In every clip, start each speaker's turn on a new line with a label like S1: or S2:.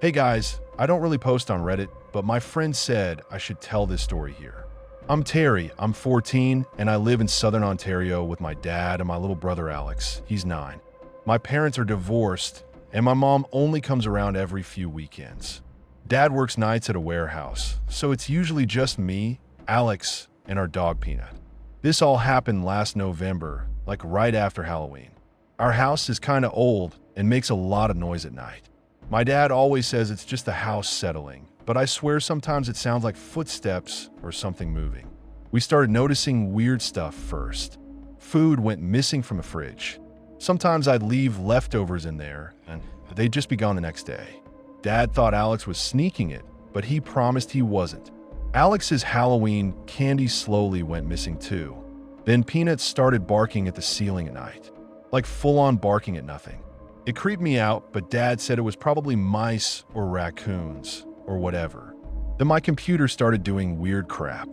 S1: Hey guys, I don't really post on Reddit, but my friend said I should tell this story here. I'm Terry, I'm 14, and I live in Southern Ontario with my dad and my little brother Alex. He's 9. My parents are divorced, and my mom only comes around every few weekends. Dad works nights at a warehouse, so it's usually just me, Alex, and our dog Peanut. This all happened last November, like right after Halloween. Our house is kinda old and makes a lot of noise at night. My dad always says it's just the house settling, but I swear sometimes it sounds like footsteps or something moving. We started noticing weird stuff first. Food went missing from the fridge. Sometimes I'd leave leftovers in there, and they'd just be gone the next day. Dad thought Alex was sneaking it, but he promised he wasn't. Alex's Halloween candy slowly went missing too. Then Peanut started barking at the ceiling at night, like full-on barking at nothing. It creeped me out, but Dad said it was probably mice or raccoons or whatever. Then my computer started doing weird crap.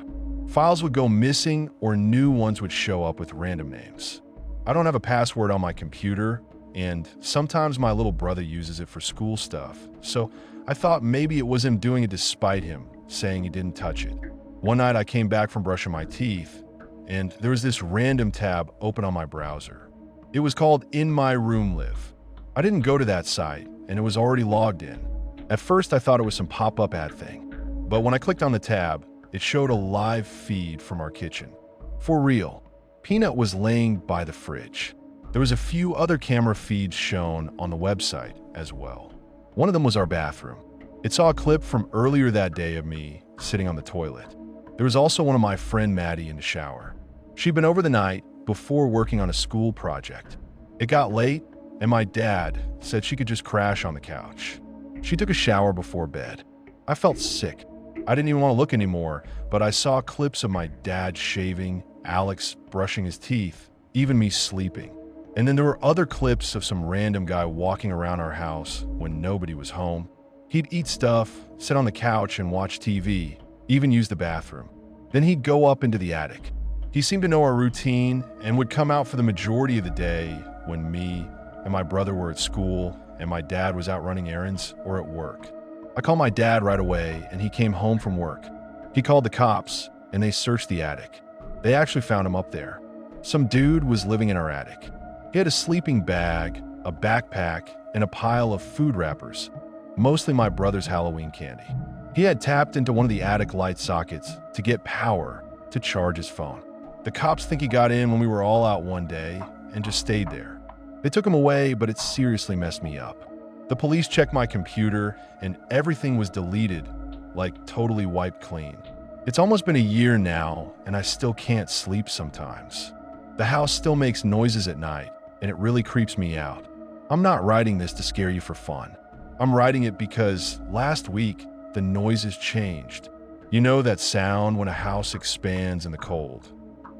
S1: Files would go missing or new ones would show up with random names. I don't have a password on my computer, and sometimes my little brother uses it for school stuff, so I thought maybe it was him doing it to spite him, saying he didn't touch it. One night I came back from brushing my teeth, and there was this random tab open on my browser. It was called In My Room Live. I didn't go to that site, and it was already logged in. At first, I thought it was some pop-up ad thing. But when I clicked on the tab, it showed a live feed from our kitchen. For real, Peanut was laying by the fridge. There was a few other camera feeds shown on the website as well. One of them was our bathroom. It saw a clip from earlier that day of me sitting on the toilet. There was also one of my friend Maddie in the shower. She'd been over the night before working on a school project. It got late, and my dad said she could just crash on the couch. She took a shower before bed. I felt sick. I didn't even want to look anymore, but I saw clips of my dad shaving, Alex brushing his teeth, even me sleeping. And then there were other clips of some random guy walking around our house when nobody was home. He'd eat stuff, sit on the couch and watch TV, even use the bathroom. Then he'd go up into the attic. He seemed to know our routine and would come out for the majority of the day when me and my brother were at school and my dad was out running errands or at work. I called my dad right away and he came home from work. He called the cops and they searched the attic. They actually found him up there. Some dude was living in our attic. He had a sleeping bag, a backpack, and a pile of food wrappers, mostly my brother's Halloween candy. He had tapped into one of the attic light sockets to get power to charge his phone. The cops think he got in when we were all out one day and just stayed there. They took him away, but it seriously messed me up. The police checked my computer, and everything was deleted, like totally wiped clean. It's almost been a year now, and I still can't sleep sometimes. The house still makes noises at night, and it really creeps me out. I'm not writing this to scare you for fun. I'm writing it because last week, the noises changed. You know that sound when a house expands in the cold?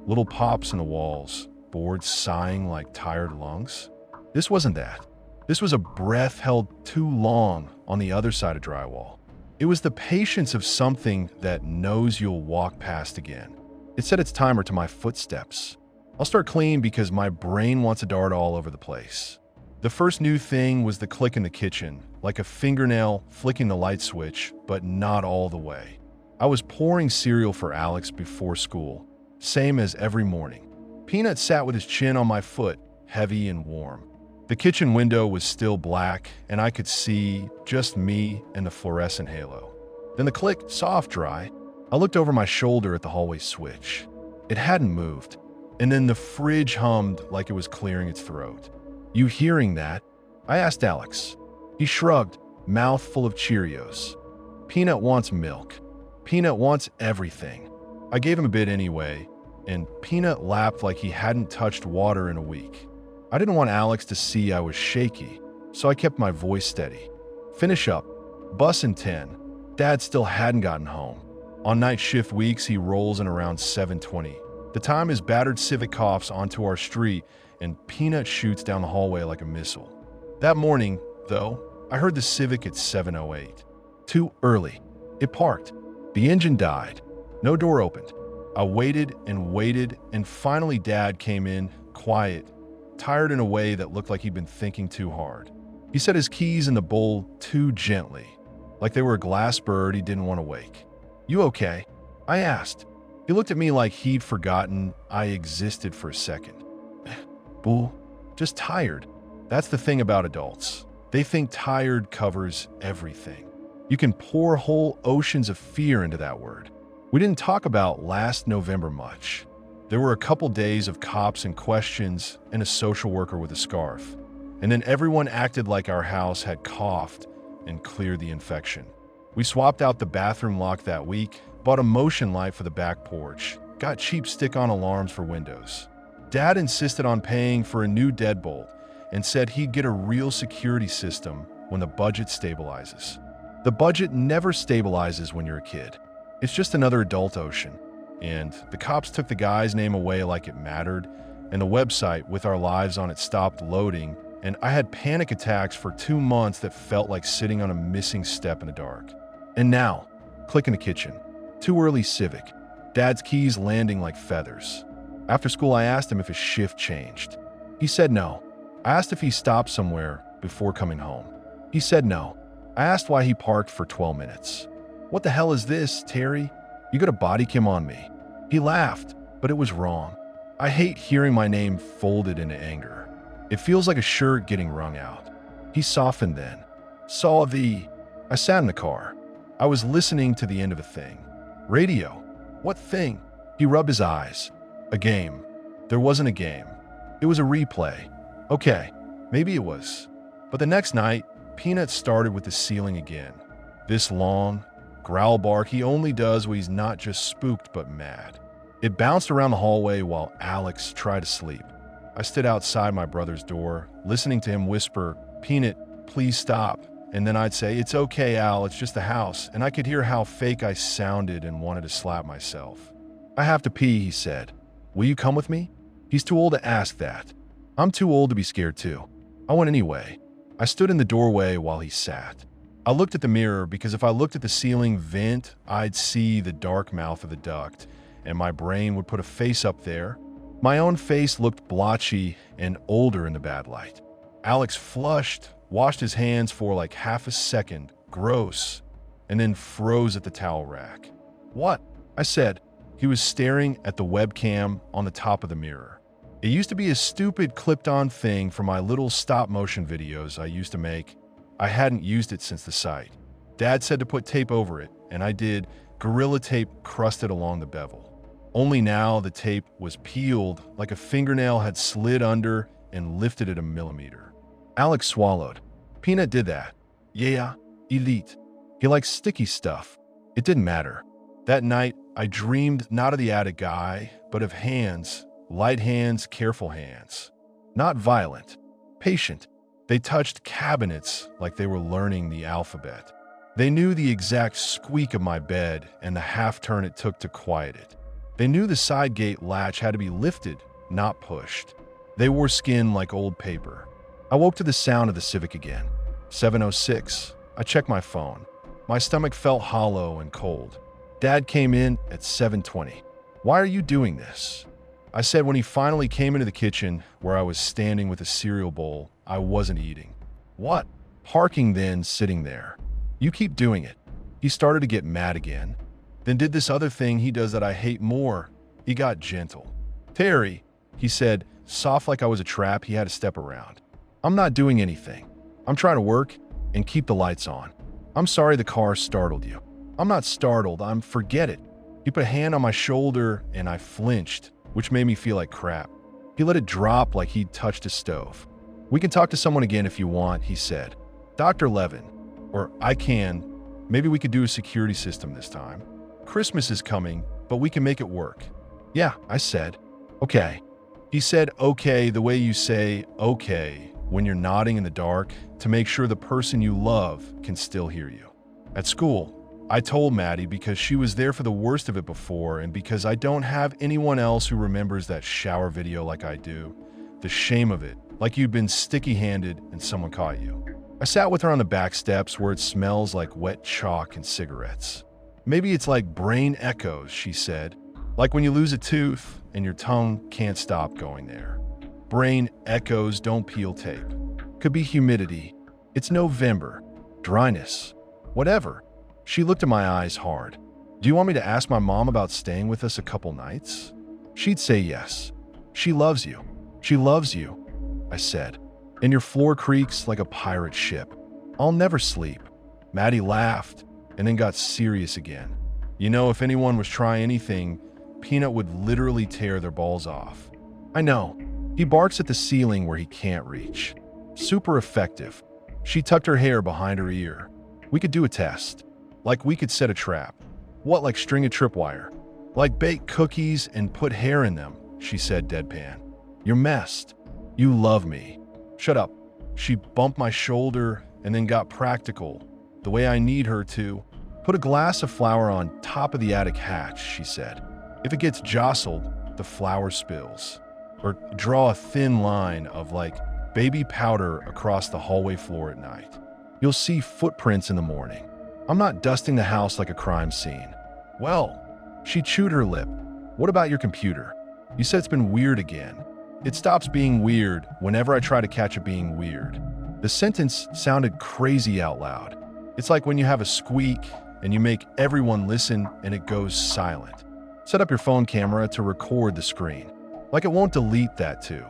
S1: Little pops in the walls, boards sighing like tired lungs? This wasn't that. This was a breath held too long on the other side of drywall. It was the patience of something that knows you'll walk past again. It set its timer to my footsteps. I'll start clean because my brain wants to dart all over the place. The first new thing was the click in the kitchen, like a fingernail flicking the light switch, but not all the way. I was pouring cereal for Alex before school, same as every morning. Peanut sat with his chin on my foot, heavy and warm. The kitchen window was still black, and I could see just me and the fluorescent halo. Then the click, soft dry. I looked over my shoulder at the hallway switch. It hadn't moved. And then the fridge hummed like it was clearing its throat. You hearing that? I asked Alex. He shrugged, mouth full of Cheerios. Peanut wants milk. Peanut wants everything. I gave him a bit anyway, and Peanut lapped like he hadn't touched water in a week. I didn't want Alex to see I was shaky, so I kept my voice steady. Finish up. Bus in 10. Dad still hadn't gotten home. On night shift weeks, he rolls in around 7:20. The time his battered Civic coughs onto our street, and Peanut shoots down the hallway like a missile. That morning, though, I heard the Civic at 7:08. Too early. It parked. The engine died. No door opened. I waited, and finally Dad came in, quiet, tired in a way that looked like he'd been thinking too hard. He set his keys in the bowl too gently, like they were a glass bird he didn't want to wake. "You okay?" I asked. He looked at me like he'd forgotten I existed for a second. "Bull, just tired." That's the thing about adults. They think tired covers everything. You can pour whole oceans of fear into that word. We didn't talk about last November much. There were a couple days of cops and questions and a social worker with a scarf. And then everyone acted like our house had coughed and cleared the infection. We swapped out the bathroom lock that week, bought a motion light for the back porch, got cheap stick-on alarms for windows. Dad insisted on paying for a new deadbolt and said he'd get a real security system when the budget stabilizes. The budget never stabilizes when you're a kid. It's just another adult ocean. And the cops took the guy's name away like it mattered, and the website with our lives on it stopped loading, and I had panic attacks for 2 months that felt like sitting on a missing step in the dark. And now, click in the kitchen. Too early Civic. Dad's keys landing like feathers. After school, I asked him if his shift changed. He said no. I asked if he stopped somewhere before coming home. He said no. I asked why he parked for 12 minutes. "What the hell is this, Terry? You got a body cam on me." He laughed, but it was wrong. I hate hearing my name folded into anger. It feels like a shirt getting wrung out. He softened then. "Saw the..." I sat in the car. I was listening to the end of a thing. "Radio? What thing?" He rubbed his eyes. "A game." There wasn't a game. It was a replay. Okay, maybe it was. But the next night, Peanut started with the ceiling again. This long, growl bark he only does when he's not just spooked but mad. It bounced around the hallway while Alex tried to sleep. I stood outside my brother's door, listening to him whisper, "Peanut, please stop." And then I'd say, "It's okay, Al, it's just the house." And I could hear how fake I sounded and wanted to slap myself. "I have to pee," he said. "Will you come with me?" He's too old to ask that. I'm too old to be scared too. I went anyway. I stood in the doorway while he sat. I looked at the mirror because if I looked at the ceiling vent, I'd see the dark mouth of the duct, and my brain would put a face up there. My own face looked blotchy and older in the bad light. Alex flushed, washed his hands for like half a second, gross, and then froze at the towel rack. "What?" I said. He was staring at the webcam on the top of the mirror. It used to be a stupid clipped-on thing for my little stop-motion videos I used to make. I hadn't used it since the site. Dad said to put tape over it, and I did. Gorilla tape crusted along the bevel. Only now the tape was peeled like a fingernail had slid under and lifted it a millimeter. Alex swallowed. "Peanut did that." "Yeah, elite. He likes sticky stuff." It didn't matter. That night, I dreamed not of the attic guy, but of hands. Light hands, careful hands. Not violent. Patient. They touched cabinets like they were learning the alphabet. They knew the exact squeak of my bed and the half-turn it took to quiet it. They knew the side gate latch had to be lifted, not pushed. They wore skin like old paper. I woke to the sound of the Civic again. 7:06. I checked my phone. My stomach felt hollow and cold. Dad came in at 7:20. "Why are you doing this?" I said when he finally came into the kitchen, where I was standing with a cereal bowl, I wasn't eating. "What?" Parking then, sitting there. "You keep doing it." He started to get mad again. Then did this other thing he does that I hate more. He got gentle. "Terry," he said, soft like I was a trap he had to step around. "I'm not doing anything. I'm trying to work and keep the lights on. I'm sorry the car startled you." "I'm not startled. Forget it." He put a hand on my shoulder and I flinched, which made me feel like crap. He let it drop like he'd touched a stove. "We can talk to someone again if you want," he said. "Dr. Levin. Or I can. Maybe we could do a security system this time. Christmas is coming, but we can make it work." "Yeah," I said. "Okay." He said okay the way you say okay when you're nodding in the dark to make sure the person you love can still hear you. At school, I told Maddie because she was there for the worst of it before and because I don't have anyone else who remembers that shower video like I do. The shame of it, like you'd been sticky-handed and someone caught you. I sat with her on the back steps where it smells like wet chalk and cigarettes. "Maybe it's like brain echoes," she said. "Like when you lose a tooth and your tongue can't stop going there. Brain echoes don't peel tape. Could be humidity. It's November. Dryness. Whatever. She looked in my eyes hard. Do you want me to ask my mom about staying with us a couple nights? She'd say yes. She loves you. She loves you, I said. And your floor creaks like a pirate ship. I'll never sleep. Maddie laughed and then got serious again. You know, if anyone was trying anything, Peanut would literally tear their balls off. I know. He barks at the ceiling where he can't reach. Super effective. She tucked her hair behind her ear. We could do a test. Like we could set a trap. What, like string a tripwire? Like bake cookies and put hair in them, she said deadpan. You're messed. You love me. Shut up. She bumped my shoulder and then got practical, the way I need her to. Put a glass of flour on top of the attic hatch, she said. If it gets jostled, the flour spills. Or draw a thin line of like baby powder across the hallway floor at night. You'll see footprints in the morning. I'm not dusting the house like a crime scene. Well, she chewed her lip. What about your computer? You said it's been weird again. It stops being weird whenever I try to catch it being weird. The sentence sounded crazy out loud. It's like when you have a squeak and you make everyone listen and it goes silent. Set up your phone camera to record the screen. Like it won't delete that too.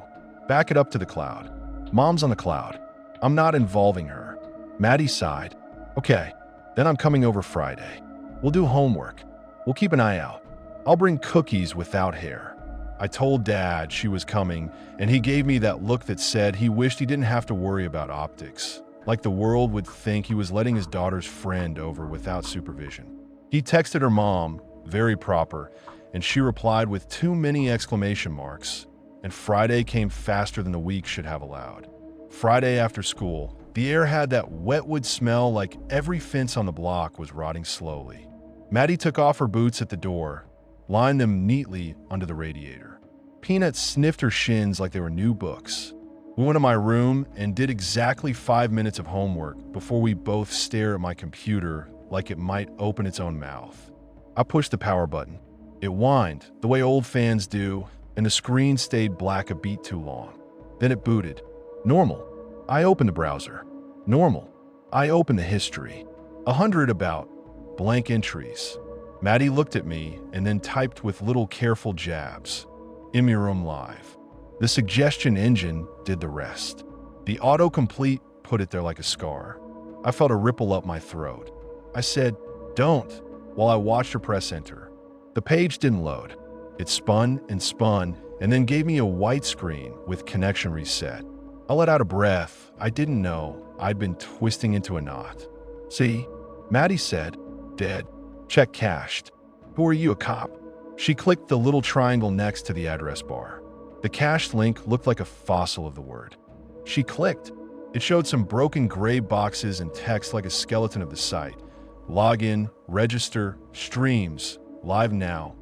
S1: Back it up to the cloud. Mom's on the cloud. I'm not involving her. Maddie sighed. Okay, then I'm coming over Friday. We'll do homework. We'll keep an eye out. I'll bring cookies without hair. I told Dad she was coming, and he gave me that look that said he wished he didn't have to worry about optics, like the world would think he was letting his daughter's friend over without supervision. He texted her mom, very proper, and she replied with too many exclamation marks, and Friday came faster than the week should have allowed. Friday after school, the air had that wetwood smell like every fence on the block was rotting slowly. Maddie took off her boots at the door, lined them neatly under the radiator. Peanut sniffed her shins like they were new books. We went to my room and did exactly 5 minutes of homework before we both stared at my computer like it might open its own mouth. I pushed the power button. It whined, the way old fans do, and the screen stayed black a beat too long. Then it booted. Normal. I opened the browser. Normal. I opened the history. 100 about blank entries. Maddie looked at me and then typed with little careful jabs. Immurum Live. The suggestion engine did the rest. The autocomplete put it there like a scar. I felt a ripple up my throat. I said, don't, while I watched her press enter. The page didn't load. It spun and then gave me a white screen with connection reset. I let out a breath. I didn't know I'd been twisting into a knot. See, Maddie said, dead. Check cashed. Who are you, a cop? She clicked the little triangle next to the address bar. The cached link looked like a fossil of the word. She clicked. It showed some broken gray boxes and text like a skeleton of the site. Login, register, streams, live now.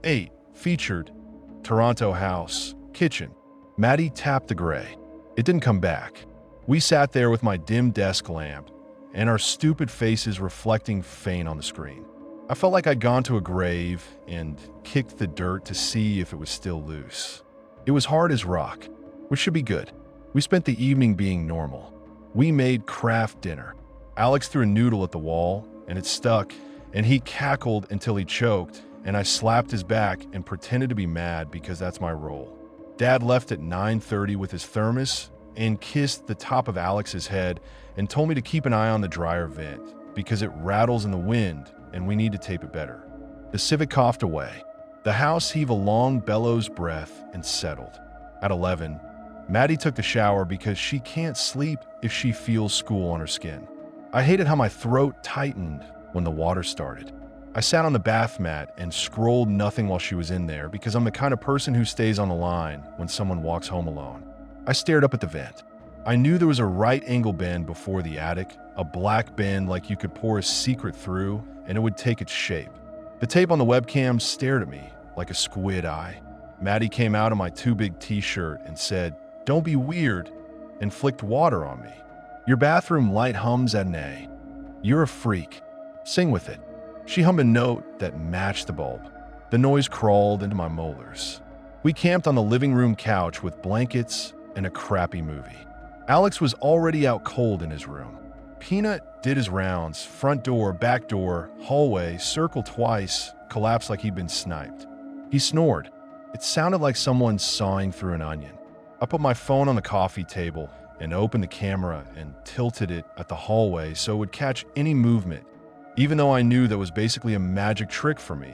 S1: 8. Featured. Toronto house, kitchen. Maddie tapped the gray. It didn't come back. We sat there with my dim desk lamp and our stupid faces reflecting faint on the screen. I felt like I'd gone to a grave and kicked the dirt to see if it was still loose. It was hard as rock, which should be good. We spent the evening being normal. We made craft dinner. Alex threw a noodle at the wall, and it stuck, and he cackled until he choked, and I slapped his back and pretended to be mad because that's my role. Dad left at 9:30 with his thermos and kissed the top of Alex's head and told me to keep an eye on the dryer vent because it rattles in the wind and we need to tape it better. The Civic coughed away. The house heaved a long bellows breath and settled. At 11, Maddie took the shower because she can't sleep if she feels school on her skin. I hated how my throat tightened when the water started. I sat on the bath mat and scrolled nothing while she was in there because I'm the kind of person who stays on the line when someone walks home alone. I stared up at the vent. I knew there was a right angle bend before the attic, a black bend like you could pour a secret through and it would take its shape. The tape on the webcam stared at me like a squid eye. Maddie came out of my too big t-shirt and said, "Don't be weird," and flicked water on me. "Your bathroom light hums at an A. You're a freak. Sing with it." She hummed a note that matched the bulb. The noise crawled into my molars. We camped on the living room couch with blankets and a crappy movie. Alex was already out cold in his room. Peanut did his rounds, front door, back door, hallway, circled twice, collapsed like he'd been sniped. He snored. It sounded like someone sawing through an onion. I put my phone on the coffee table and opened the camera and tilted it at the hallway so it would catch any movement, even though I knew that was basically a magic trick for me,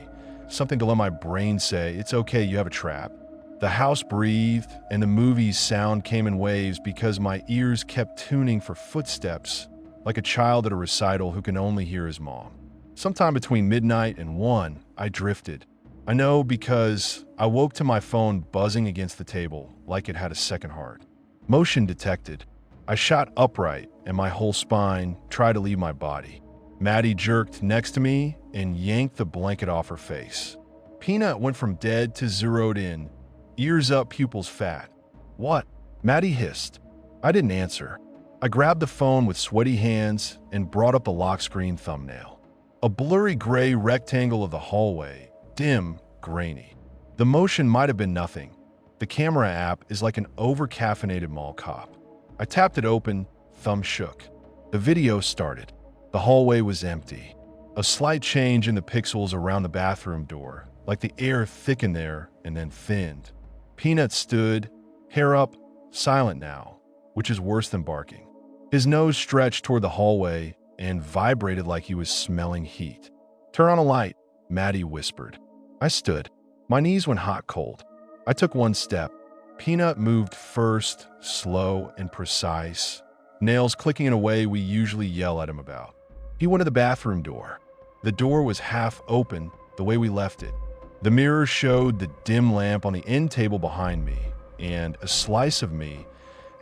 S1: something to let my brain say, it's okay, you have a trap. The house breathed, and the movie's sound came in waves because my ears kept tuning for footsteps, like a child at a recital who can only hear his mom. Sometime between midnight and 1, I drifted. I know because I woke to my phone buzzing against the table like it had a second heart. Motion detected. I shot upright, and my whole spine tried to leave my body. Maddie jerked next to me and yanked the blanket off her face. Peanut went from dead to zeroed in, ears up, pupils fat. What? Maddie hissed. I didn't answer. I grabbed the phone with sweaty hands and brought up the lock screen thumbnail. A blurry gray rectangle of the hallway, dim, grainy. The motion might have been nothing. The camera app is like an over-caffeinated mall cop. I tapped it open, thumb shook. The video started. The hallway was empty. A slight change in the pixels around the bathroom door, like the air thickened there and then thinned. Peanut stood, hair up, silent now, which is worse than barking. His nose stretched toward the hallway and vibrated like he was smelling heat. Turn on a light, Maddie whispered. I stood. My knees went hot cold. I took one step. Peanut moved first, slow and precise, nails clicking in a way we usually yell at him about. He went to the bathroom door. The door was half open, the way we left it. The mirror showed the dim lamp on the end table behind me, and a slice of me,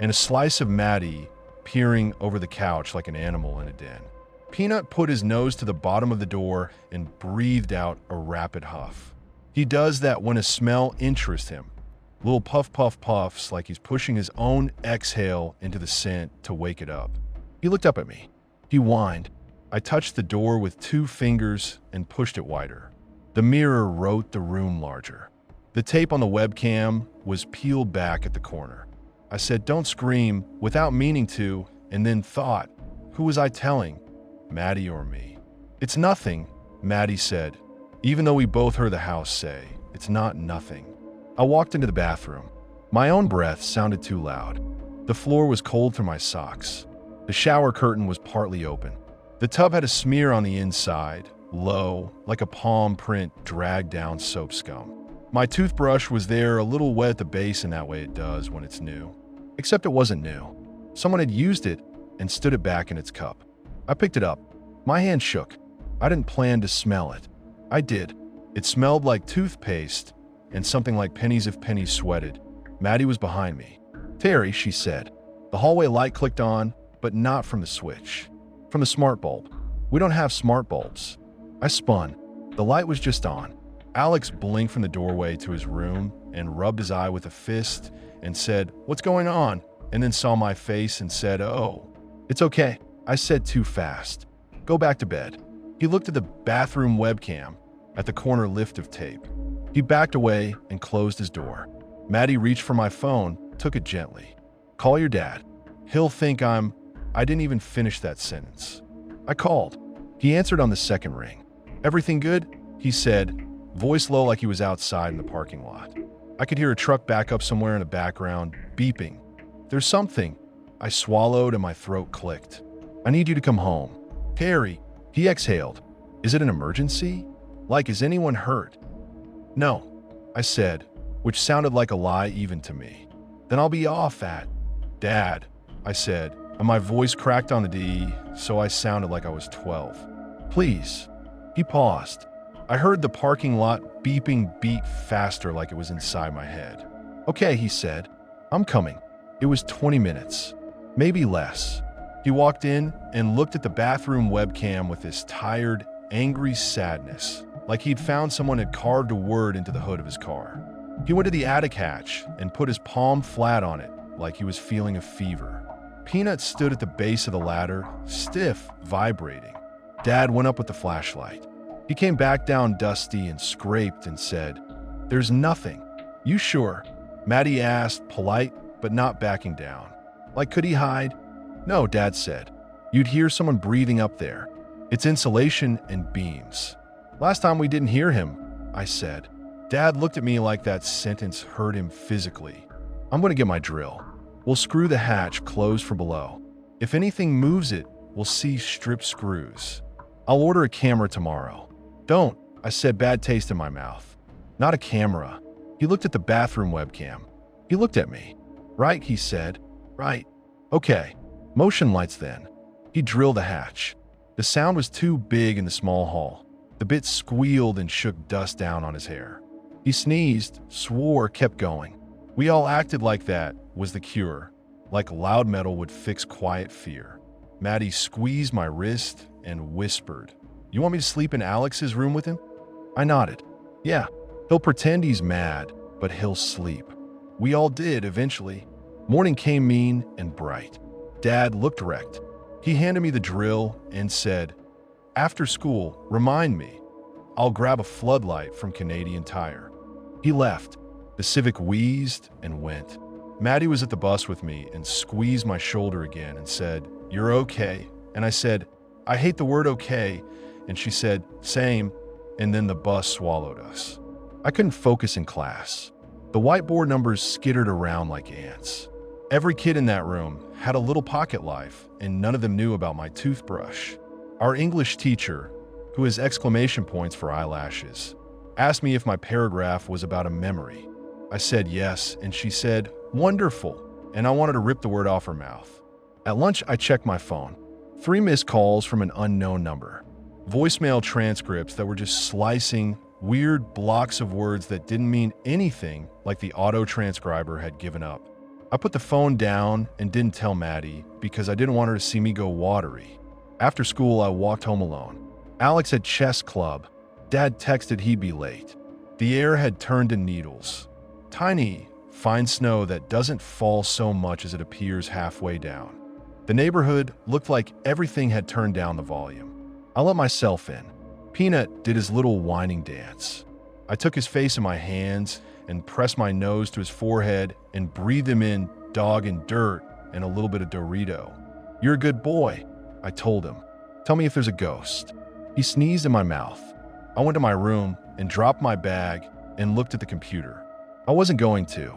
S1: and a slice of Maddie peering over the couch like an animal in a den. Peanut put his nose to the bottom of the door and breathed out a rapid huff. He does that when a smell interests him. Little puff, puff, puffs like he's pushing his own exhale into the scent to wake it up. He looked up at me. He whined. I touched the door with 2 fingers and pushed it wider. The mirror wrote the room larger. The tape on the webcam was peeled back at the corner. I said, don't scream, without meaning to, and then thought, who was I telling, Maddie or me? It's nothing, Maddie said, even though we both heard the house say, it's not nothing. I walked into the bathroom. My own breath sounded too loud. The floor was cold through my socks. The shower curtain was partly open. The tub had a smear on the inside, low, like a palm print dragged down soap scum. My toothbrush was there, a little wet at the base in that way it does when it's new. Except it wasn't new. Someone had used it and stood it back in its cup. I picked it up. My hand shook. I didn't plan to smell it. I did. It smelled like toothpaste and something like pennies if pennies sweated. Maddie was behind me. Terry, she said. The hallway light clicked on, but not from the switch. From the smart bulb. We don't have smart bulbs. I spun. The light was just on. Alex blinked from the doorway to his room and rubbed his eye with a fist and said, what's going on? And then saw my face and said, oh, it's okay. I said too fast. Go back to bed. He looked at the bathroom webcam at the corner lift of tape. He backed away and closed his door. Maddie reached for my phone, took it gently. Call your dad. He'll think I didn't even finish that sentence. I called. He answered on the second ring. Everything good? He said, voice low like he was outside in the parking lot. I could hear a truck back up somewhere in the background, beeping. There's something. I swallowed and my throat clicked. I need you to come home. Terry, he exhaled. Is it an emergency? Like, is anyone hurt? No, I said, which sounded like a lie even to me. Then I'll be off at. Dad, I said, and my voice cracked on the D, so I sounded like I was 12. Please. He paused. I heard the parking lot beeping beat faster like it was inside my head. Okay, he said. I'm coming. It was 20 minutes, maybe less. He walked in and looked at the bathroom webcam with this tired, angry sadness, like he'd found someone had carved a word into the hood of his car. He went to the attic hatch and put his palm flat on it, like he was feeling a fever. Peanut stood at the base of the ladder, stiff, vibrating. Dad went up with the flashlight. He came back down dusty and scraped and said, there's nothing. You sure? Maddie asked, polite, but not backing down. Like, could he hide? No, Dad said. You'd hear someone breathing up there. It's insulation and beams. Last time we didn't hear him, I said. Dad looked at me like that sentence hurt him physically. I'm going to get my drill. We'll screw the hatch closed from below. If anything moves it, we'll see stripped screws. I'll order a camera tomorrow. Don't, I said, bad taste in my mouth. Not a camera. He looked at the bathroom webcam. He looked at me. Right, he said. Right. Okay. Motion lights then. He drilled the hatch. The sound was too big in the small hall. The bit squealed and shook dust down on his hair. He sneezed, swore, kept going. We all acted like that was the cure, like loud metal would fix quiet fear. Maddie squeezed my wrist and whispered, "You want me to sleep in Alex's room with him?" I nodded. Yeah, he'll pretend he's mad, but he'll sleep. We all did eventually. Morning came mean and bright. Dad looked wrecked. He handed me the drill and said, "After school, remind me. I'll grab a floodlight from Canadian Tire." He left. The Civic wheezed and went. Maddie was at the bus with me and squeezed my shoulder again and said, "You're okay." And I said, "I hate the word okay." And she said, "Same." And then the bus swallowed us. I couldn't focus in class. The whiteboard numbers skittered around like ants. Every kid in that room had a little pocket life, and none of them knew about my toothbrush. Our English teacher, who has exclamation points for eyelashes, asked me if my paragraph was about a memory. I said yes, and she said, "Wonderful," and I wanted to rip the word off her mouth. At lunch, I checked my phone. 3 missed calls from an unknown number. Voicemail transcripts that were just slicing weird blocks of words that didn't mean anything, like the auto-transcriber had given up. I put the phone down and didn't tell Maddie because I didn't want her to see me go watery. After school, I walked home alone. Alex had chess club. Dad texted he'd be late. The air had turned to needles. Tiny, fine snow that doesn't fall so much as it appears halfway down. The neighborhood looked like everything had turned down the volume. I let myself in. Peanut did his little whining dance. I took his face in my hands and pressed my nose to his forehead and breathed him in dog and dirt and a little bit of Dorito. "You're a good boy," I told him. "Tell me if there's a ghost." He sneezed in my mouth. I went to my room and dropped my bag and looked at the computer. I wasn't going to.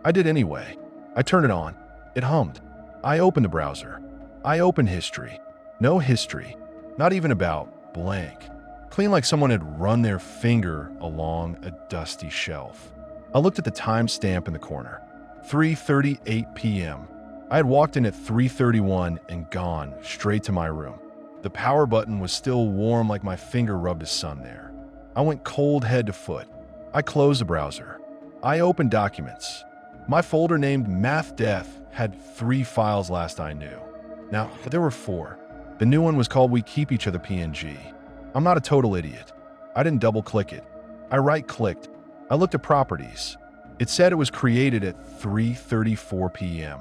S1: I did anyway. I turned it on. It hummed. I opened the browser. I opened history. No history. Not even about blank. Clean like someone had run their finger along a dusty shelf. I looked at the timestamp in the corner. 3:38 p.m. I had walked in at 3:31 and gone straight to my room. The power button was still warm like my finger rubbed the sun there. I went cold head to foot. I closed the browser. I opened documents. My folder named Math Death had 3 files last I knew. Now, there were 4. The new one was called We Keep Each Other PNG. I'm not a total idiot. I didn't double-click it. I right-clicked. I looked at properties. It said it was created at 3:34 p.m.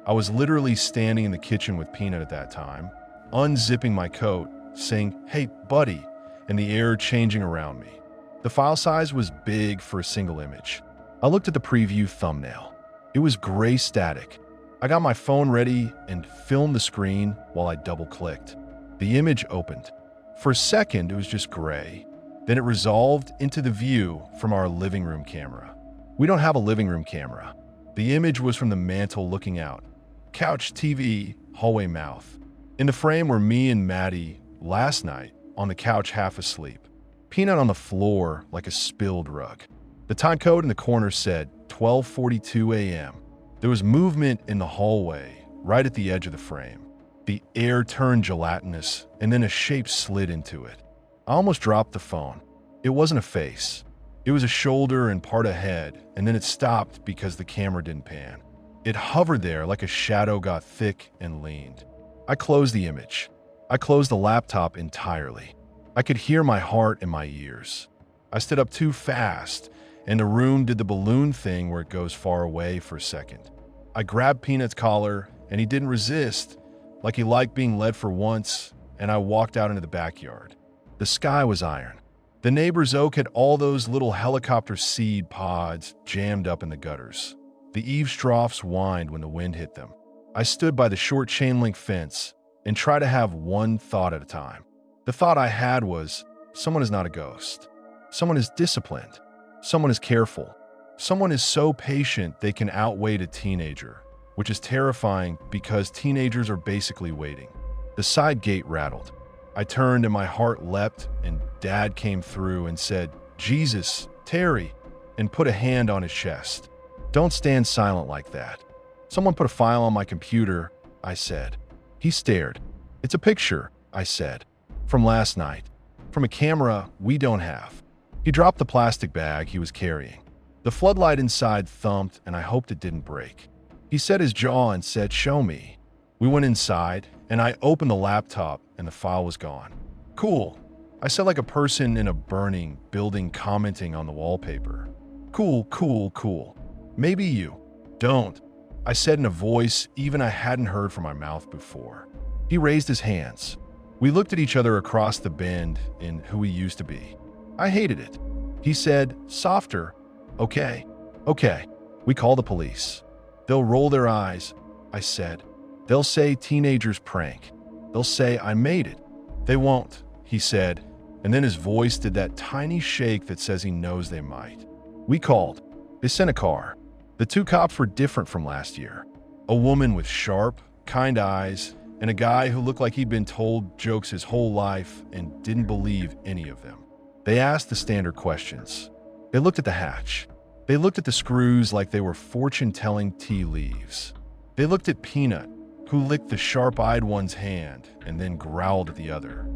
S1: I was literally standing in the kitchen with Peanut at that time, unzipping my coat, saying, "Hey, buddy," and the air changing around me. The file size was big for a single image. I looked at the preview thumbnail. It was gray static. I got my phone ready and filmed the screen while I double-clicked. The image opened. For a second, it was just gray. Then it resolved into the view from our living room camera. We don't have a living room camera. The image was from the mantle looking out. Couch, TV, hallway mouth. In the frame were me and Maddie last night on the couch half asleep. Peanut on the floor like a spilled rug. The time code in the corner said 12:42 a.m. There was movement in the hallway right at the edge of the frame. The air turned gelatinous and then a shape slid into it. I almost dropped the phone. It wasn't a face. It was a shoulder and part of head, and then it stopped because the camera didn't pan. It hovered there like a shadow got thick and leaned. I closed the image. I closed the laptop entirely. I could hear my heart in my ears. I stood up too fast, and the room did the balloon thing where it goes far away for a second. I grabbed Peanut's collar, and he didn't resist, like he liked being led for once, and I walked out into the backyard. The sky was iron. The neighbor's oak had all those little helicopter seed pods jammed up in the gutters. The eaves troughs whined when the wind hit them. I stood by the short chain-link fence and try to have one thought at a time. The thought I had was, someone is not a ghost. Someone is disciplined. Someone is careful. Someone is so patient they can outwait a teenager, which is terrifying because teenagers are basically waiting. The side gate rattled. I turned and my heart leapt, and Dad came through and said, "Jesus, Terry," and put a hand on his chest. "Don't stand silent like that." "Someone put a file on my computer," I said. He stared. "It's a picture," I said, "from last night, from a camera we don't have." He dropped the plastic bag he was carrying. The floodlight inside thumped, and I hoped it didn't break. He set his jaw and said, "Show me." We went inside, and I opened the laptop, and the file was gone. "Cool," I said like a person in a burning building commenting on the wallpaper. "Cool, cool, cool. Maybe you." "Don't," I said in a voice even I hadn't heard from my mouth before. He raised his hands. We looked at each other across the bend in who we used to be. I hated it. He said, "Softer." "Okay, okay." "We call the police." "They'll roll their eyes," I said. "They'll say teenagers prank. They'll say I made it." "They won't," he said, and then his voice did that tiny shake that says he knows they might. We called. They sent a car. The two cops were different from last year. A woman with sharp, kind eyes, and a guy who looked like he'd been told jokes his whole life and didn't believe any of them. They asked the standard questions. They looked at the hatch. They looked at the screws like they were fortune-telling tea leaves. They looked at Peanut, who licked the sharp-eyed one's hand and then growled at the other,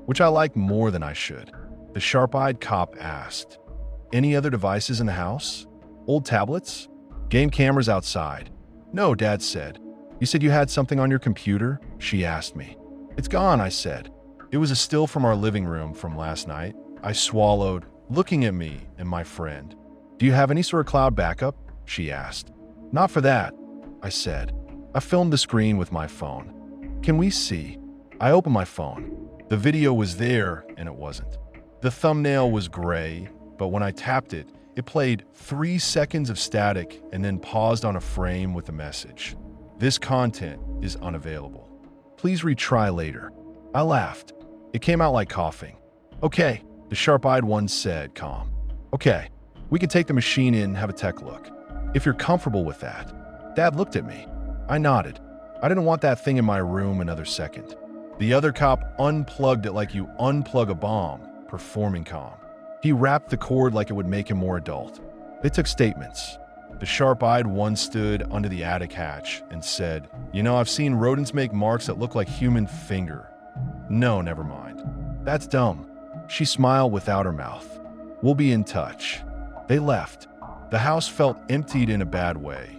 S1: which I liked more than I should. The sharp-eyed cop asked, "Any other devices in the house? Old tablets? Game cameras outside?" "No," Dad said. "You said you had something on your computer?" she asked me. "It's gone," I said. It was a still from our living room from last night. I swallowed, looking at me and my friend. "Do you have any sort of cloud backup?" she asked. "Not for that," I said. I filmed the screen with my phone. "Can we see?" I opened my phone. The video was there, and it wasn't. The thumbnail was gray, but when I tapped it, it played 3 seconds of static and then paused on a frame with a message. "This content is unavailable. Please retry later." I laughed. It came out like coughing. "Okay," the sharp-eyed one said, calm. "Okay, we can take the machine in and have a tech look, if you're comfortable with that." Dad looked at me. I nodded. I didn't want that thing in my room another second. The other cop unplugged it like you unplug a bomb, performing calm. He wrapped the cord like it would make him more adult. They took statements. The sharp-eyed one stood under the attic hatch and said, "You know, I've seen rodents make marks that look like human finger." "No, never mind. That's dumb." She smiled without her mouth. "We'll be in touch." They left. The house felt emptied in a bad way,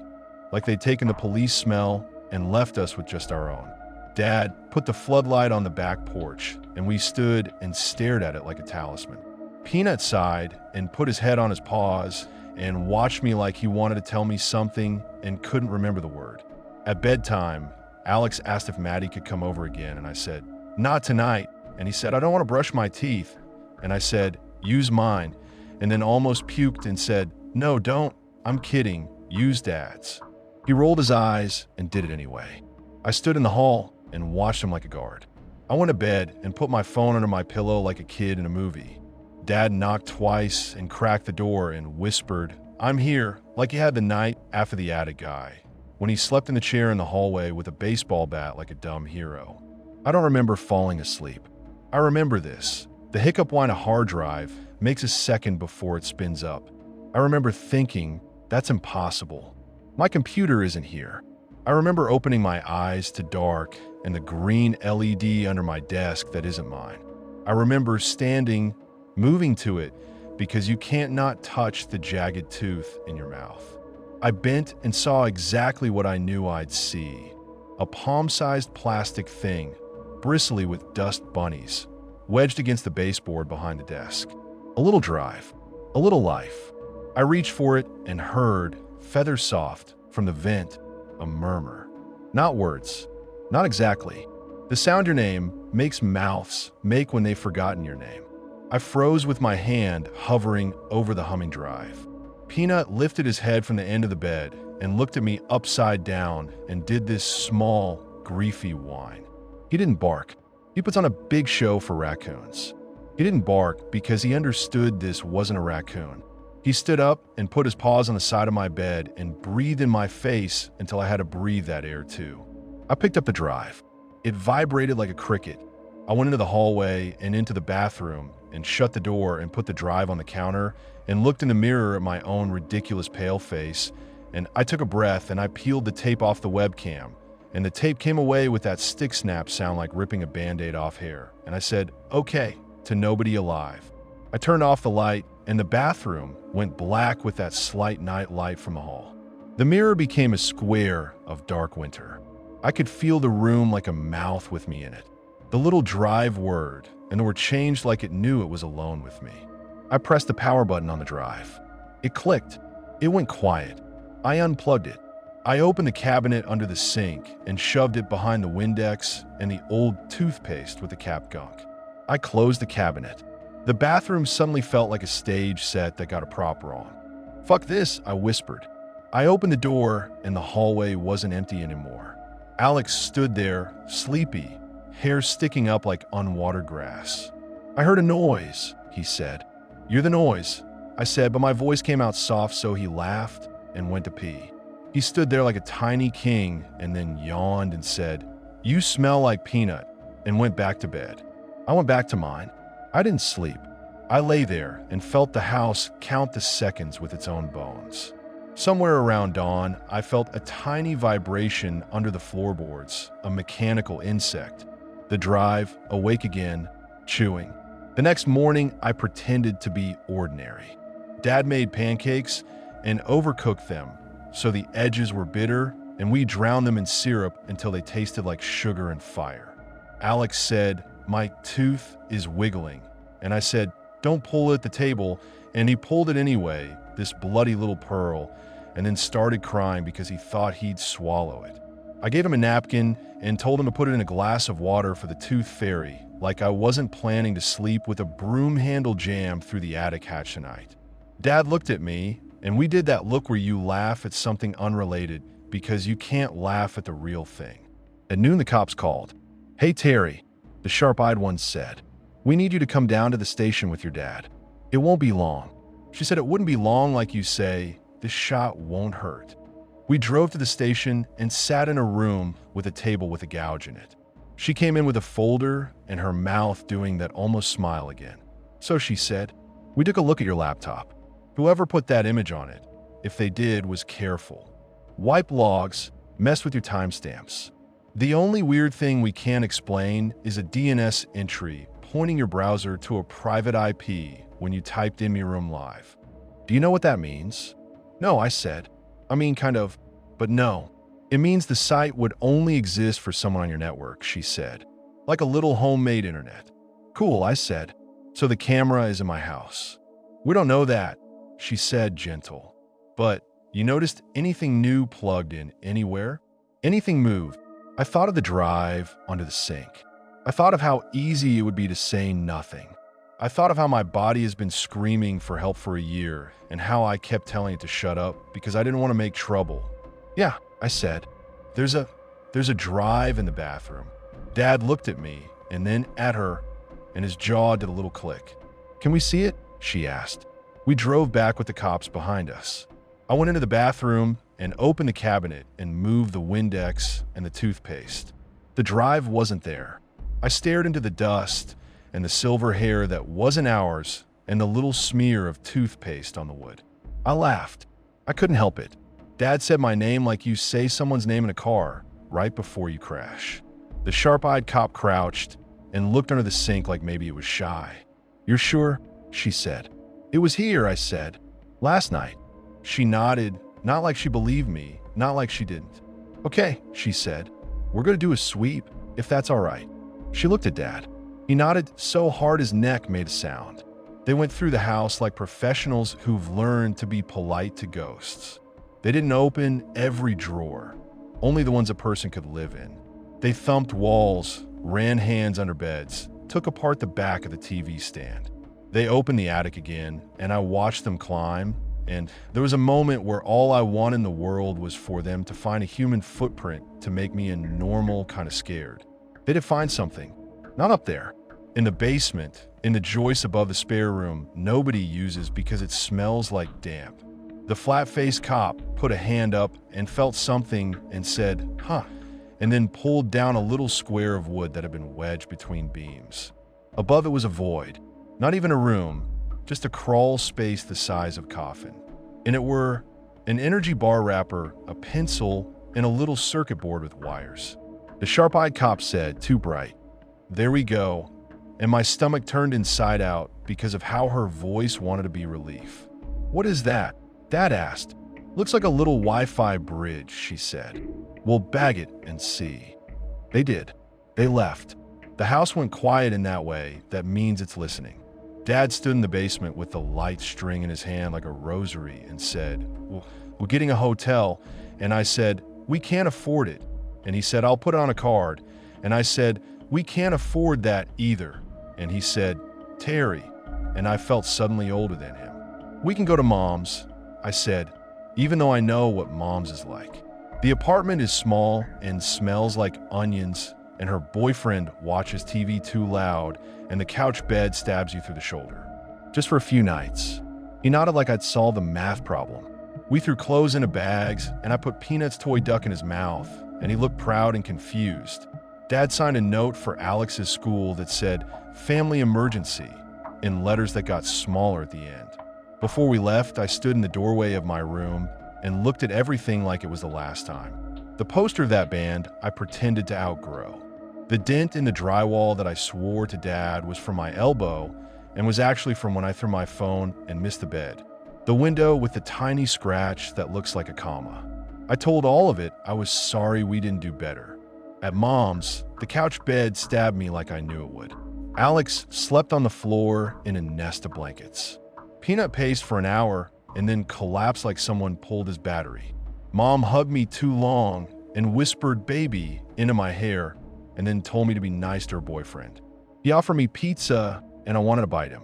S1: like they'd taken the police smell and left us with just our own. Dad put the floodlight on the back porch, and we stood and stared at it like a talisman. Peanut sighed and put his head on his paws and watched me like he wanted to tell me something and couldn't remember the word. At bedtime, Alex asked if Maddie could come over again, and I said, "Not tonight." And he said, "I don't want to brush my teeth." And I said, "Use mine," and then almost puked and said, "No, don't. I'm kidding. Use Dad's." He rolled his eyes and did it anyway. I stood in the hall and watched him like a guard. I went to bed and put my phone under my pillow like a kid in a movie. Dad knocked twice and cracked the door and whispered, "I'm here," like he had the night after the attic guy, when he slept in the chair in the hallway with a baseball bat like a dumb hero. I don't remember falling asleep. I remember this. The hiccup whine a hard drive makes a second before it spins up. I remember thinking, that's impossible. My computer isn't here. I remember opening my eyes to dark and the green LED under my desk that isn't mine. I remember standing, moving to it, because you can't not touch the jagged tooth in your mouth. I bent and saw exactly what I knew I'd see. A palm-sized plastic thing, bristly with dust bunnies, wedged against the baseboard behind the desk. A little drive, a little life. I reached for it and heard, feather soft, from the vent, a murmur. Not words, not exactly. The sound your name makes mouths make when they've forgotten your name. I froze with my hand hovering over the humming drive. Peanut lifted his head from the end of the bed and looked at me upside down and did this small, griefy whine. He didn't bark. He puts on a big show for raccoons. He didn't bark because he understood this wasn't a raccoon. He stood up and put his paws on the side of my bed and breathed in my face until I had to breathe that air too. I picked up the drive. It vibrated like a cricket. I went into the hallway and into the bathroom and shut the door and put the drive on the counter and looked in the mirror at my own ridiculous pale face, and I took a breath and I peeled the tape off the webcam, and the tape came away with that stick snap sound like ripping a Band-Aid off hair, and I said, "Okay," to nobody alive. I turned off the light and the bathroom went black with that slight night light from the hall. The mirror became a square of dark winter. I could feel the room like a mouth with me in it. The little drive whirred, and the word changed like it knew it was alone with me. I pressed the power button on the drive. It clicked. It went quiet. I unplugged it. I opened the cabinet under the sink and shoved it behind the Windex and the old toothpaste with the cap gunk. I closed the cabinet. The bathroom suddenly felt like a stage set that got a prop wrong. "Fuck this," I whispered. I opened the door and the hallway wasn't empty anymore. Alex stood there, sleepy, hair sticking up like unwatered grass. "I heard a noise," he said. "You're the noise," I said, but my voice came out soft, so he laughed and went to pee. He stood there like a tiny king and then yawned and said, "You smell like peanut," and went back to bed. I went back to mine. I didn't sleep. I lay there and felt the house count the seconds with its own bones. Somewhere around dawn, I felt a tiny vibration under the floorboards, a mechanical insect. The drive, awake again, chewing. The next morning, I pretended to be ordinary. Dad made pancakes and overcooked them, so the edges were bitter, and we drowned them in syrup until they tasted like sugar and fire. Alex said, "My tooth is wiggling," and I said, "Don't pull it at the table," and he pulled it anyway, this bloody little pearl, and then started crying because he thought he'd swallow it. I gave him a napkin and told him to put it in a glass of water for the tooth fairy, like I wasn't planning to sleep with a broom handle jammed through the attic hatch tonight. Dad looked at me, and we did that look where you laugh at something unrelated because you can't laugh at the real thing. At noon, the cops called. "Hey, Terry," the sharp-eyed one said. "We need you to come down to the station with your dad. It won't be long." She said it wouldn't be long like you say. This shot won't hurt. We drove to the station and sat in a room with a table with a gouge in it. She came in with a folder and her mouth doing that almost smile again. So she said, "We took a look at your laptop. Whoever put that image on it, if they did, was careful. Wipe logs, mess with your timestamps. The only weird thing we can't explain is a DNS entry pointing your browser to a private IP when you typed in your room live. Do you know what that means?" "No," I said. "I mean, kind of, but no. It means the site would only exist for someone on your network," she said. "Like a little homemade internet." "Cool," I said. "So the camera is in my house." "We don't know that," she said, gentle. "But you noticed anything new plugged in anywhere? Anything moved?" I thought of the drive onto the sink. I thought of how easy it would be to say nothing. I thought of how my body has been screaming for help for a year and how I kept telling it to shut up because I didn't want to make trouble. "Yeah," I said. There's a drive in the bathroom." Dad looked at me and then at her, and his jaw did a little click. "Can we see it?" she asked. We drove back with the cops behind us. I went into the bathroom and opened the cabinet and moved the Windex and the toothpaste. The drive wasn't there. I stared into the dust and the silver hair that wasn't ours and the little smear of toothpaste on the wood. I laughed. I couldn't help it. Dad said my name like you say someone's name in a car right before you crash. The sharp-eyed cop crouched and looked under the sink like maybe it was shy. "You're sure?" she said. "It was here," I said. "Last night." She nodded, not like she believed me, not like she didn't. "Okay," she said. "We're going to do a sweep, if that's all right." She looked at Dad. He nodded so hard his neck made a sound. They went through the house like professionals who've learned to be polite to ghosts. They didn't open every drawer, only the ones a person could live in. They thumped walls, ran hands under beds, took apart the back of the TV stand. They opened the attic again, and I watched them climb, and there was a moment where all I wanted in the world was for them to find a human footprint to make me a normal kind of scared. They did find something. Not up there. In the basement, in the joist above the spare room nobody uses because it smells like damp. The flat-faced cop put a hand up and felt something and said, "Huh," and then pulled down a little square of wood that had been wedged between beams. Above it was a void. Not even a room, just a crawl space the size of a coffin. In it were an energy bar wrapper, a pencil, and a little circuit board with wires. The sharp-eyed cop said, "Too bright." There we go. And my stomach turned inside out because of how her voice wanted to be relief. "What is that?" Dad asked. "Looks like a little Wi-Fi bridge," she said. "We'll bag it and see." They did. They left. The house went quiet in that way. That means it's listening. Dad stood in the basement with the light string in his hand like a rosary and said, "We're getting a hotel." And I said, "We can't afford it." And he said, "I'll put it on a card." And I said, "We can't afford that either." And he said, "Terry." And I felt suddenly older than him. "We can go to Mom's," I said, even though I know what Mom's is like. The apartment is small and smells like onions, and her boyfriend watches TV too loud, and the couch bed stabs you through the shoulder. Just for a few nights. He nodded like I'd solved the math problem. We threw clothes into bags, and I put Peanut's toy duck in his mouth, and he looked proud and confused. Dad signed a note for Alex's school that said, "Family emergency," in letters that got smaller at the end. Before we left, I stood in the doorway of my room and looked at everything like it was the last time. The poster of that band I pretended to outgrow. The dent in the drywall that I swore to Dad was from my elbow and was actually from when I threw my phone and missed the bed. The window with the tiny scratch that looks like a comma. I told all of it I was sorry we didn't do better. At Mom's, the couch bed stabbed me like I knew it would. Alex slept on the floor in a nest of blankets. Peanut paced for an hour and then collapsed like someone pulled his battery. Mom hugged me too long and whispered "baby" into my hair and then told me to be nice to her boyfriend. He offered me pizza and I wanted to bite him.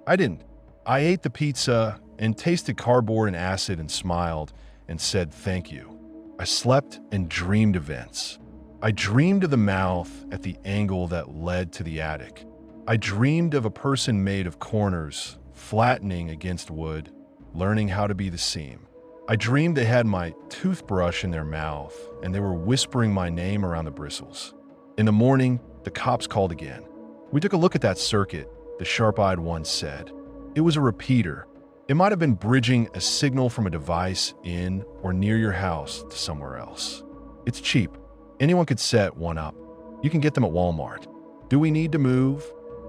S1: I didn't. I ate the pizza and tasted cardboard and acid and smiled and said thank you. I slept and dreamed events. I dreamed of the mouth at the angle that led to the attic. I dreamed of a person made of corners, flattening against wood, learning how to be the seam. I dreamed they had my toothbrush in their mouth and they were whispering my name around the bristles. In the morning, the cops called again. "We took a look at that circuit," the sharp-eyed one said. "It was a repeater. It might have been bridging a signal from a device in or near your house to somewhere else. It's cheap. Anyone could set one up. You can get them at Walmart. Do we need to move?"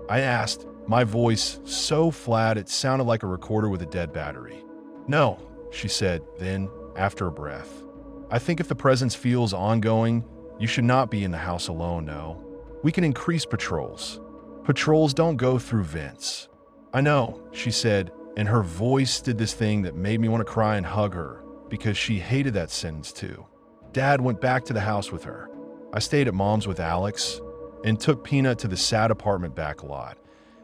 S1: I asked, my voice so flat it sounded like a recorder with a dead battery. "No," she said, then, after a breath. "I think if the presence feels ongoing, you should not be in the house alone, no. We can increase patrols. Patrols don't go through vents." "I know," she said, and her voice did this thing that made me want to cry and hug her, because she hated that sentence too. Dad went back to the house with her. I stayed at Mom's with Alex and took Peanut to the sad apartment back lot,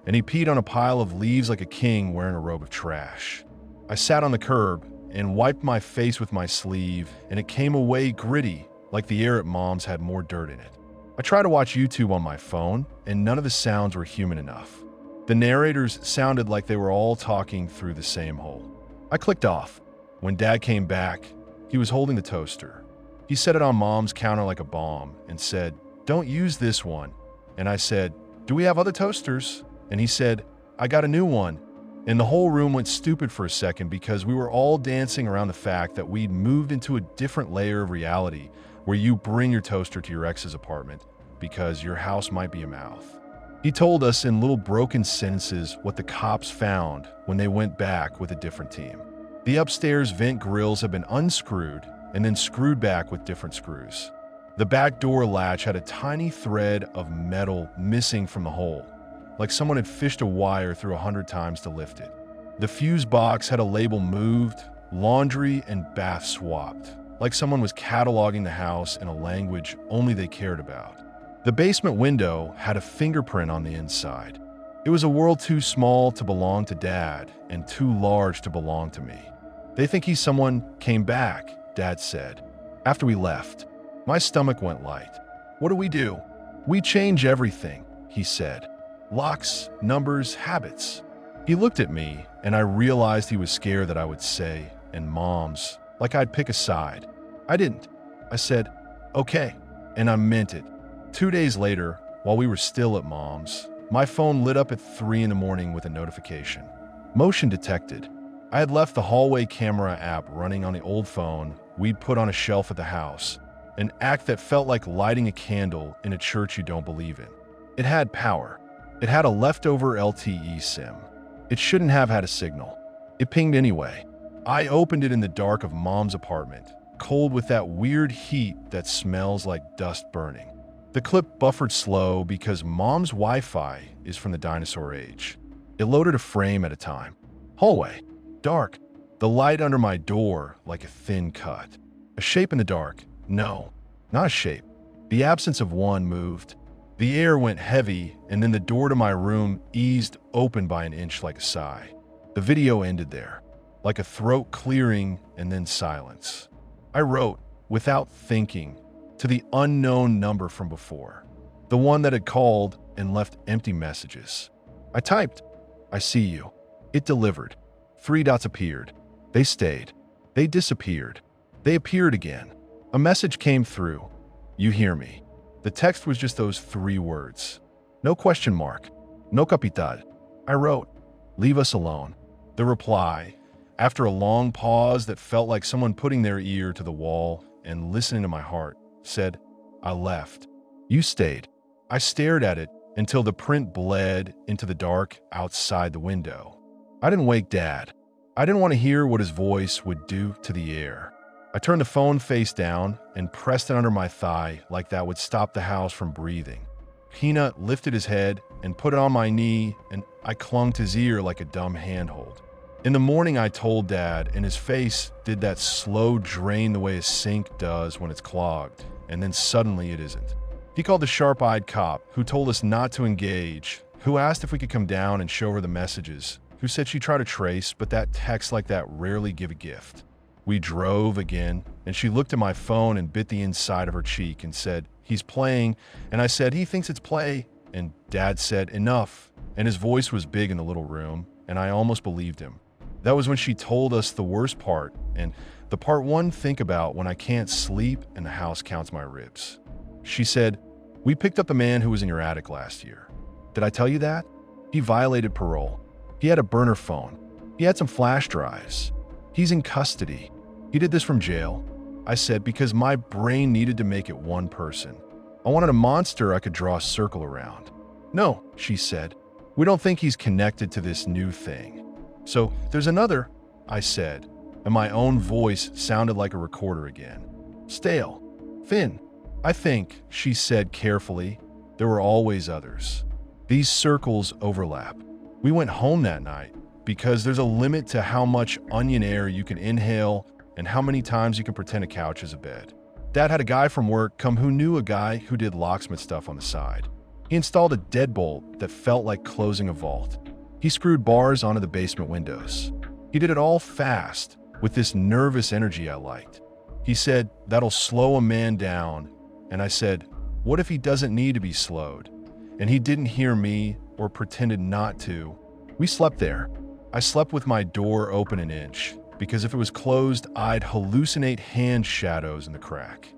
S1: and he peed on a pile of leaves like a king wearing a robe of trash. I sat on the curb and wiped my face with my sleeve, and it came away gritty, like the air at Mom's had more dirt in it. I tried to watch YouTube on my phone, and none of the sounds were human enough. The narrators sounded like they were all talking through the same hole. I clicked off. When Dad came back, he was holding the toaster. He set it on Mom's counter like a bomb and said, "Don't use this one." And I said, "Do we have other toasters?" And he said, "I got a new one." And the whole room went stupid for a second because we were all dancing around the fact that we'd moved into a different layer of reality where you bring your toaster to your ex's apartment because your house might be a mouth. He told us in little broken sentences what the cops found when they went back with a different team. The upstairs vent grills had been unscrewed and then screwed back with different screws. The back door latch had a tiny thread of metal missing from the hole, like someone had fished a wire through 100 times to lift it. The fuse box had a label moved, laundry and bath swapped, like someone was cataloging the house in a language only they cared about. The basement window had a fingerprint on the inside. It was a world too small to belong to Dad and too large to belong to me. "They think someone came back," Dad said. After we left, my stomach went light. "What do we do?" We change everything, he said. Locks, numbers, habits. He looked at me, and I realized he was scared that I would say, and moms, like I'd pick a side. I didn't. I said, okay, and I meant it. 2 days later, while we were still at mom's, my phone lit up at 3 in the morning with a notification. Motion detected. I had left the hallway camera app running on the old phone we'd put on a shelf at the house, an act that felt like lighting a candle in a church you don't believe in. It had power. It had a leftover LTE SIM. It shouldn't have had a signal. It pinged anyway. I opened it in the dark of mom's apartment, cold with that weird heat that smells like dust burning. The clip buffered slow because mom's Wi-Fi is from the dinosaur age. It loaded a frame at a time. Hallway. Dark. The light under my door like a thin cut. A shape in the dark. No, not a shape. The absence of one moved. The air went heavy, and then the door to my room eased open by an inch like a sigh. The video ended there, like a throat clearing and then silence. I wrote, without thinking, to the unknown number from before, the one that had called and left empty messages. I typed, I see you. It delivered. 3 dots appeared. They stayed. They disappeared. They appeared again. A message came through. You hear me. The text was just those 3 words. No question mark. No capital. I wrote, leave us alone. The reply, after a long pause that felt like someone putting their ear to the wall and listening to my heart, said, I left. You stayed. I stared at it until the print bled into the dark outside the window. I didn't wake Dad. I didn't want to hear what his voice would do to the air. I turned the phone face down and pressed it under my thigh like that would stop the house from breathing. Peanut lifted his head and put it on my knee, and I clung to his ear like a dumb handhold. In the morning, I told Dad, and his face did that slow drain the way a sink does when it's clogged, and then suddenly it isn't. He called the sharp-eyed cop, who told us not to engage, who asked if we could come down and show her the messages, who said she'd try to trace, but that texts like that rarely give a gift. We drove again, and she looked at my phone and bit the inside of her cheek and said, he's playing, and I said, he thinks it's play, and Dad said, enough, and his voice was big in the little room, and I almost believed him. That was when she told us the worst part, and the part one think about when I can't sleep and the house counts my ribs. She said, we picked up the man who was in your attic last year. Did I tell you that? He violated parole. He had a burner phone. He had some flash drives. He's in custody. He did this from jail. I said, because my brain needed to make it one person. I wanted a monster I could draw a circle around. No, she said, we don't think he's connected to this new thing. So there's another, I said, and my own voice sounded like a recorder again. Stale. Thin. I think, she said carefully, there were always others. These circles overlap. We went home that night because there's a limit to how much onion air you can inhale and how many times you can pretend a couch is a bed. Dad had a guy from work come who knew a guy who did locksmith stuff on the side. He installed a deadbolt that felt like closing a vault. He screwed bars onto the basement windows. He did it all fast, with this nervous energy I liked. He said, that'll slow a man down, and I said, what if he doesn't need to be slowed? And he didn't hear me or pretended not to. We slept there. I slept with my door open an inch, because if it was closed, I'd hallucinate hand shadows in the crack.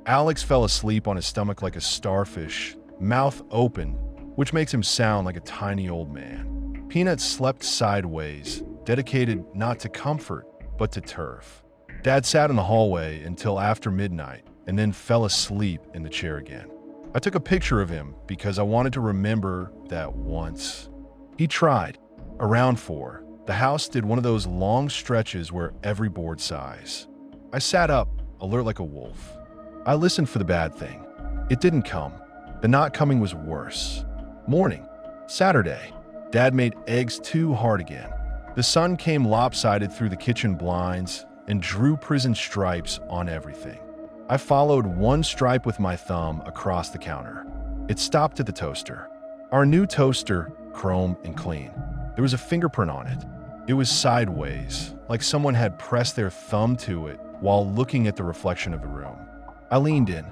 S1: Alex fell asleep on his stomach like a starfish, mouth open, which makes him sound like a tiny old man. Peanut slept sideways, dedicated not to comfort, but to turf. Dad sat in the hallway until after midnight and then fell asleep in the chair again. I took a picture of him because I wanted to remember that once. He tried. Around 4, the house did one of those long stretches where every board sighs. I sat up, alert like a wolf. I listened for the bad thing. It didn't come. The not coming was worse. Morning. Saturday. Dad made eggs too hard again. The sun came lopsided through the kitchen blinds and drew prison stripes on everything. I followed one stripe with my thumb across the counter. It stopped at the toaster. Our new toaster, chrome and clean. There was a fingerprint on it. It was sideways, like someone had pressed their thumb to it while looking at the reflection of the room. I leaned in.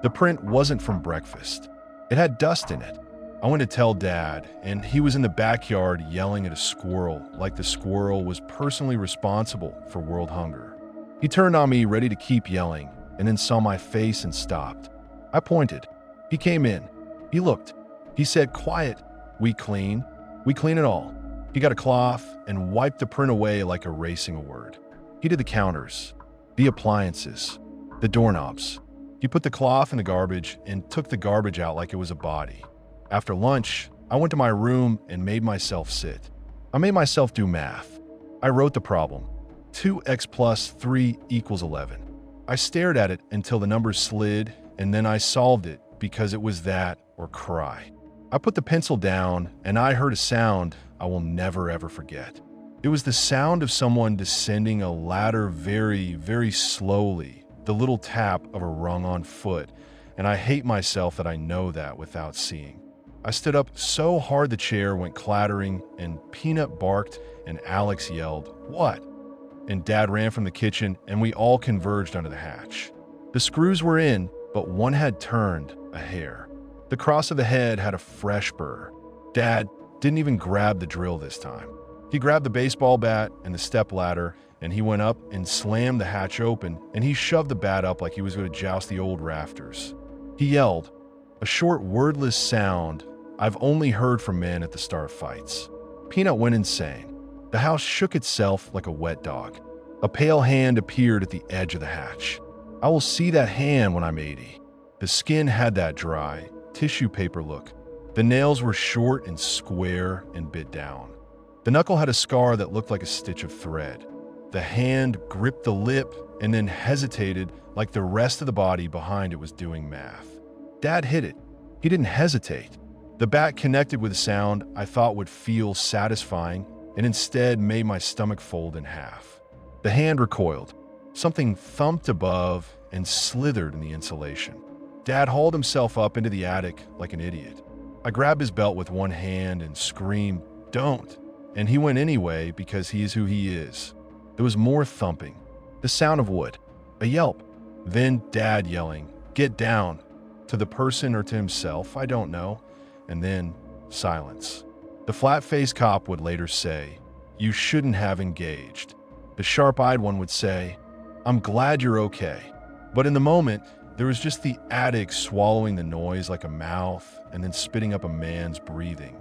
S1: The print wasn't from breakfast. It had dust in it. I went to tell Dad, and he was in the backyard yelling at a squirrel like the squirrel was personally responsible for world hunger. He turned on me, ready to keep yelling, and then saw my face and stopped. I pointed. He came in. He looked. He said, "Quiet. We clean. We clean it all." He got a cloth and wiped the print away like erasing a word. He did the counters, the appliances, the doorknobs. He put the cloth in the garbage and took the garbage out like it was a body. After lunch, I went to my room and made myself sit. I made myself do math. I wrote the problem. 2x plus 3 equals 11. I stared at it until the numbers slid, and then I solved it because it was that or cry. I put the pencil down, and I heard a sound I will never ever forget. It was the sound of someone descending a ladder very, very slowly, the little tap of a rung on foot, and I hate myself that I know that without seeing. I stood up so hard the chair went clattering, and Peanut barked, and Alex yelled, "What?" And Dad ran from the kitchen, and we all converged under the hatch. The screws were in, but one had turned a hair. The cross of the head had a fresh burr. Dad didn't even grab the drill this time. He grabbed the baseball bat and the step ladder, and he went up and slammed the hatch open, and he shoved the bat up like he was going to joust the old rafters. He yelled, a short, wordless sound I've only heard from men at the start of fights. Peanut went insane. The house shook itself like a wet dog. A pale hand appeared at the edge of the hatch. I will see that hand when I'm 80. The skin had that dry, tissue paper look. The nails were short and square and bit down. The knuckle had a scar that looked like a stitch of thread. The hand gripped the lip and then hesitated like the rest of the body behind it was doing math. Dad hit it. He didn't hesitate. The bat connected with a sound I thought would feel satisfying and instead made my stomach fold in half. The hand recoiled. Something thumped above and slithered in the insulation. Dad hauled himself up into the attic like an idiot. I grabbed his belt with one hand and screamed, "Don't!" And he went anyway because he is who he is. There was more thumping, the sound of wood, a yelp, then Dad yelling, "Get down!" to the person or to himself, I don't know, and then silence. The flat-faced cop would later say, "You shouldn't have engaged." The sharp-eyed one would say, "I'm glad you're okay." But in the moment, there was just the attic swallowing the noise like a mouth and then spitting up a man's breathing.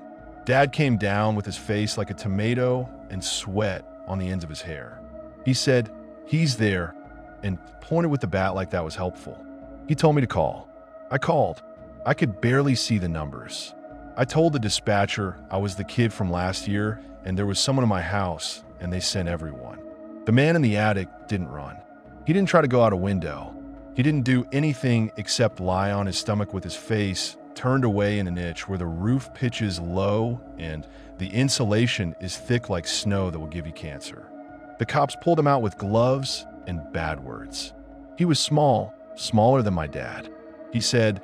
S1: Dad came down with his face like a tomato and sweat on the ends of his hair. He said, "He's there," and pointed with the bat like that was helpful. He told me to call. I called. I could barely see the numbers. I told the dispatcher I was the kid from last year and there was someone in my house, and they sent everyone. The man in the attic didn't run. He didn't try to go out a window. He didn't do anything except lie on his stomach with his face turned away in a niche where the roof pitches low and the insulation is thick like snow that will give you cancer. The cops pulled him out with gloves and bad words. He was small, smaller than my dad. He said,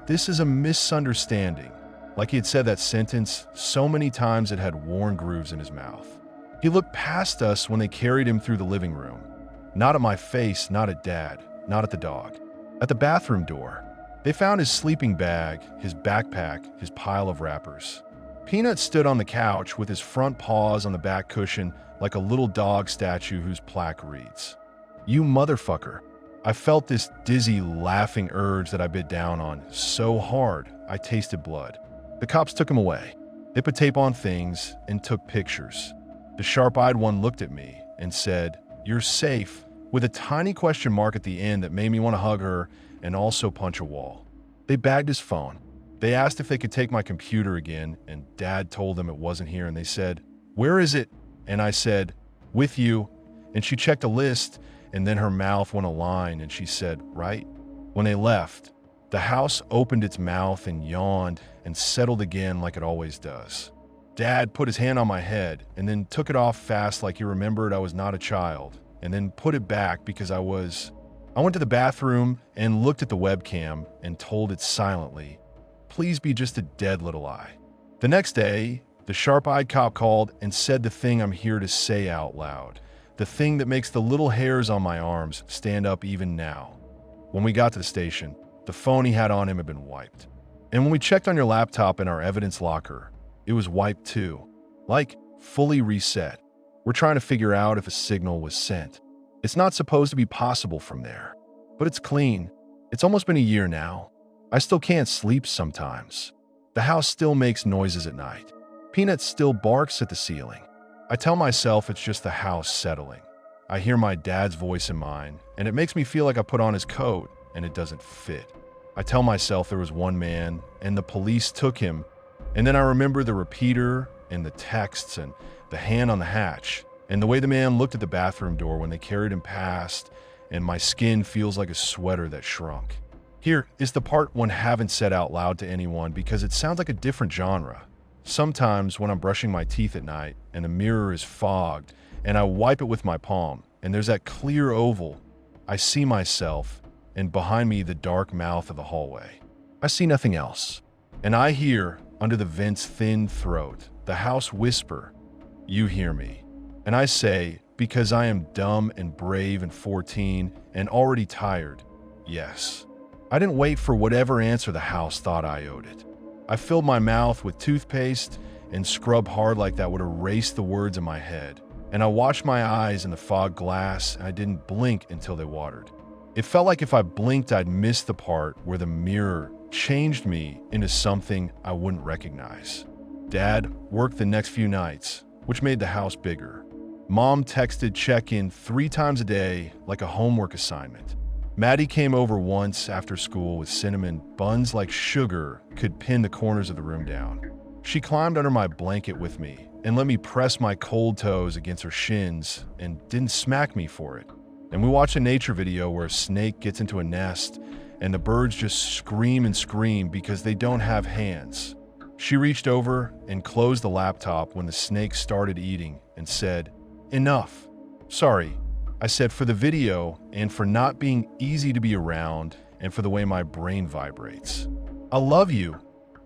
S1: "This is a misunderstanding," like he had said that sentence so many times it had worn grooves in his mouth. He looked past us when they carried him through the living room. Not at my face, not at Dad, not at the dog. At the bathroom door. They found his sleeping bag, his backpack, his pile of wrappers. Peanut stood on the couch with his front paws on the back cushion like a little dog statue whose plaque reads, "You motherfucker." I felt this dizzy, laughing urge that I bit down on so hard I tasted blood. The cops took him away. They put tape on things and took pictures. The sharp-eyed one looked at me and said, "You're safe," with a tiny question mark at the end that made me want to hug her and also punch a wall. They bagged his phone. They asked if they could take my computer again, and Dad told them it wasn't here, and they said, "Where is it?" And I said, "With you." And she checked a list, and then her mouth went a line, and she said, "Right?" When they left, the house opened its mouth and yawned and settled again like it always does. Dad put his hand on my head and then took it off fast like he remembered I was not a child, and then put it back because I went to the bathroom and looked at the webcam and told it silently, "Please be just a dead little eye." The next day, the sharp-eyed cop called and said the thing I'm here to say out loud, the thing that makes the little hairs on my arms stand up even now. When we got to the station, the phone he had on him had been wiped. And when we checked on your laptop in our evidence locker, it was wiped too. Like, fully reset. We're trying to figure out if a signal was sent. It's not supposed to be possible from there. But it's clean. It's almost been a year now. I still can't sleep sometimes. The house still makes noises at night. Peanut still barks at the ceiling. I tell myself it's just the house settling. I hear my dad's voice in mine, and it makes me feel like I put on his coat, and it doesn't fit. I tell myself there was one man, and the police took him, and then I remember the repeater, and the texts, and the hand on the hatch, and the way the man looked at the bathroom door when they carried him past, and my skin feels like a sweater that shrunk. Here is the part one haven't said out loud to anyone because it sounds like a different genre. Sometimes when I'm brushing my teeth at night and the mirror is fogged and I wipe it with my palm and there's that clear oval, I see myself and behind me the dark mouth of the hallway. I see nothing else. And I hear, under the vent's thin throat, the house whisper, "You hear me." And I say, because I am dumb and brave and 14 and already tired, yes. I didn't wait for whatever answer the house thought I owed it. I filled my mouth with toothpaste and scrubbed hard like that would erase the words in my head. And I washed my eyes in the fog glass and I didn't blink until they watered. It felt like if I blinked, I'd miss the part where the mirror changed me into something I wouldn't recognize. Dad worked the next few nights, which made the house bigger. Mom texted check-in 3 times a day like a homework assignment. Maddie came over once after school with cinnamon buns like sugar could pin the corners of the room down. She climbed under my blanket with me and let me press my cold toes against her shins and didn't smack me for it. And we watched a nature video where a snake gets into a nest and the birds just scream and scream because they don't have hands. She reached over and closed the laptop when the snake started eating and said, "Enough. Sorry," I said, "for the video and for not being easy to be around and for the way my brain vibrates." "I love you,"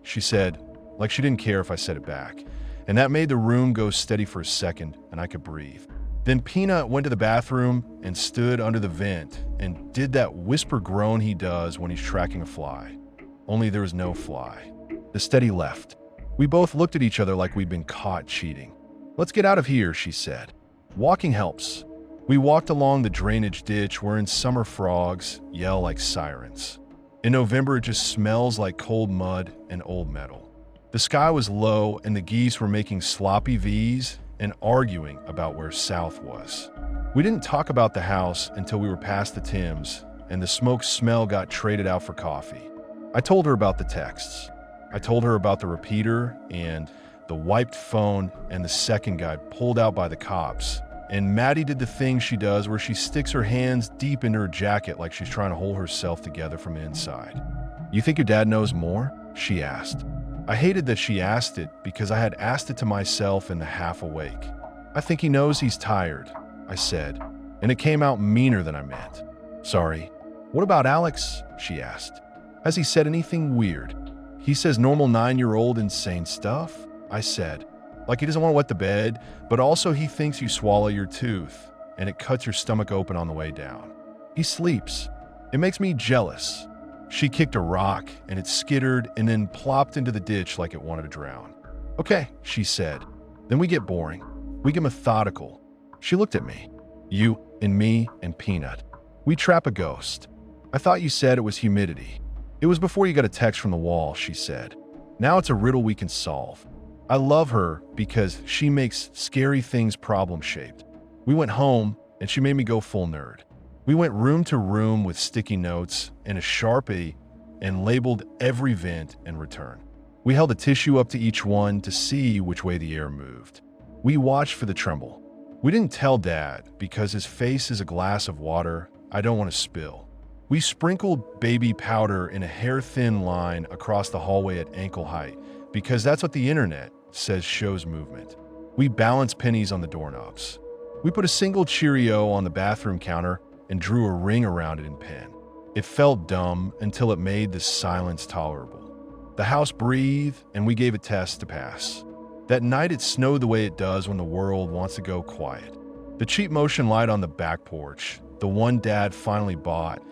S1: she said, like she didn't care if I said it back. And that made the room go steady for a second and I could breathe. Then Peanut went to the bathroom and stood under the vent and did that whisper groan he does when he's tracking a fly. Only there was no fly. The steady left. We both looked at each other like we'd been caught cheating. "Let's get out of here," she said. "Walking helps." We walked along the drainage ditch wherein summer frogs yell like sirens. In November, it just smells like cold mud and old metal. The sky was low and the geese were making sloppy V's and arguing about where south was. We didn't talk about the house until we were past the Tims and the smoke smell got traded out for coffee. I told her about the texts. I told her about the repeater and the wiped phone and the second guy pulled out by the cops. And Maddie did the thing she does where she sticks her hands deep into her jacket like she's trying to hold herself together from the inside. "You think your dad knows more?" she asked. I hated that she asked it because I had asked it to myself in the half awake. "I think he knows he's tired," I said, and it came out meaner than I meant. "Sorry. What about Alex?" she asked. "Has he said anything weird?" "He says normal 9-year-old insane stuff," I said. "Like he doesn't want to wet the bed, but also he thinks you swallow your tooth, and it cuts your stomach open on the way down. He sleeps. It makes me jealous." She kicked a rock, and it skittered and then plopped into the ditch like it wanted to drown. "Okay," she said. "Then we get boring. We get methodical." She looked at me. "You and me and Peanut. We trap a ghost. I thought you said it was humidity." "It was before you got a text from the wall," she said. "Now it's a riddle we can solve." I love her because she makes scary things problem-shaped. We went home, and she made me go full nerd. We went room to room with sticky notes and a Sharpie and labeled every vent and return. We held a tissue up to each one to see which way the air moved. We watched for the tremble. We didn't tell Dad because his face is a glass of water I don't want to spill. We sprinkled baby powder in a hair-thin line across the hallway at ankle height because that's what the internet says shows movement. We balanced pennies on the doorknobs. We put a single Cheerio on the bathroom counter and drew a ring around it in pen. It felt dumb until it made the silence tolerable. The house breathed, and we gave a test to pass. That night it snowed the way it does when the world wants to go quiet. The cheap motion light on the back porch, the one Dad finally bought,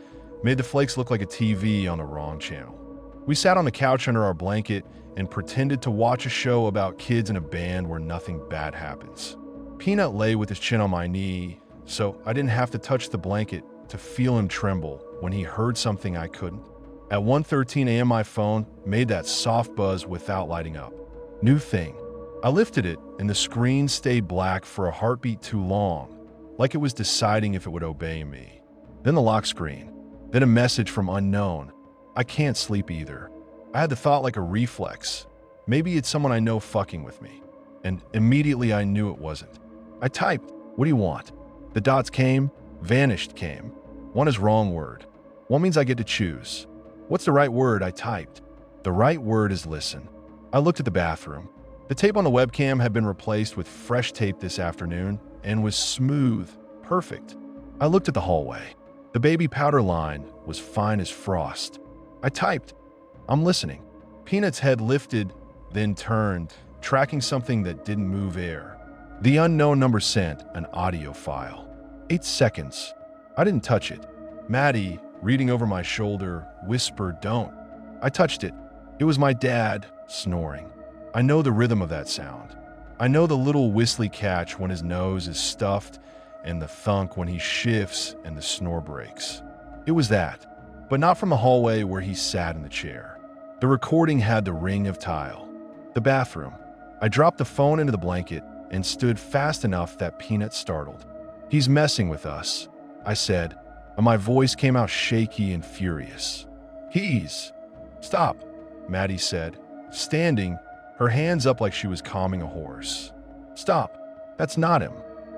S1: made the flakes look like a TV on the wrong channel. We sat on the couch under our blanket and pretended to watch a show about kids in a band where nothing bad happens. Peanut lay with his chin on my knee, so I didn't have to touch the blanket to feel him tremble when he heard something I couldn't. At 1:13 a.m. my phone made that soft buzz without lighting up. New thing. I lifted it and the screen stayed black for a heartbeat too long, like it was deciding if it would obey me. Then the lock screen. Then a message from unknown. I can't sleep either. I had the thought like a reflex. Maybe it's someone I know fucking with me. And immediately I knew it wasn't. I typed, "What do you want?" The dots came, vanished came. One is wrong word. One means I get to choose. What's the right word? I typed. The right word is listen. I looked at the bathroom. The tape on the webcam had been replaced with fresh tape this afternoon and was smooth, perfect. I looked at the hallway. The baby powder line was fine as frost. I typed, "I'm listening." Peanut's head lifted, then turned, tracking something that didn't move air. The unknown number sent an audio file. 8 seconds. I didn't touch it. Maddie, reading over my shoulder, whispered, "Don't." I touched it. It was my dad, snoring. I know the rhythm of that sound. I know the little whistly catch when his nose is stuffed and the thunk when he shifts and the snore breaks. It was that, but not from the hallway where he sat in the chair. The recording had the ring of tile. The bathroom. I dropped the phone into the blanket and stood fast enough that Peanut startled. "He's messing with us," I said, and my voice came out shaky and furious. "He's..." "Stop," Maddie said, standing, her hands up like she was calming a horse. "Stop. That's not him.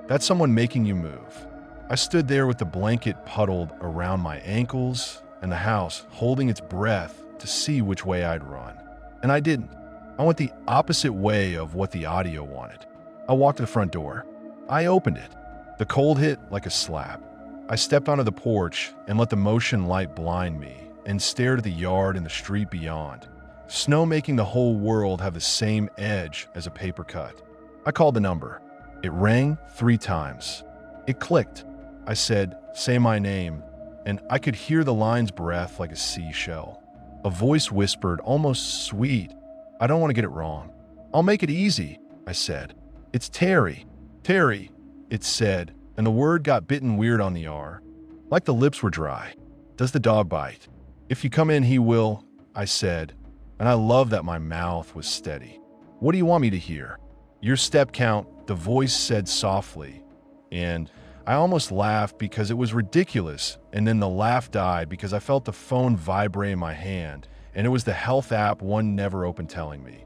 S1: That's someone making you move." I stood there with the blanket puddled around my ankles and the house holding its breath to see which way I'd run. And I didn't. I went the opposite way of what the audio wanted. I walked to the front door. I opened it. The cold hit like a slap. I stepped onto the porch and let the motion light blind me and stared at the yard and the street beyond, snow making the whole world have the same edge as a paper cut. I called the number. It rang 3 times. It clicked. I said, "Say my name," and I could hear the line's breath like a seashell. A voice whispered, almost sweet, "I don't want to get it wrong." "I'll make it easy," I said. "It's Terry." "Terry," it said, and the word got bitten weird on the R. Like the lips were dry. "Does the dog bite?" "If you come in, he will," I said, and I loved that my mouth was steady. "What do you want me to hear?" "Your step count," the voice said softly, and I almost laughed because it was ridiculous, and then the laugh died because I felt the phone vibrate in my hand, and it was the health app one never opened telling me.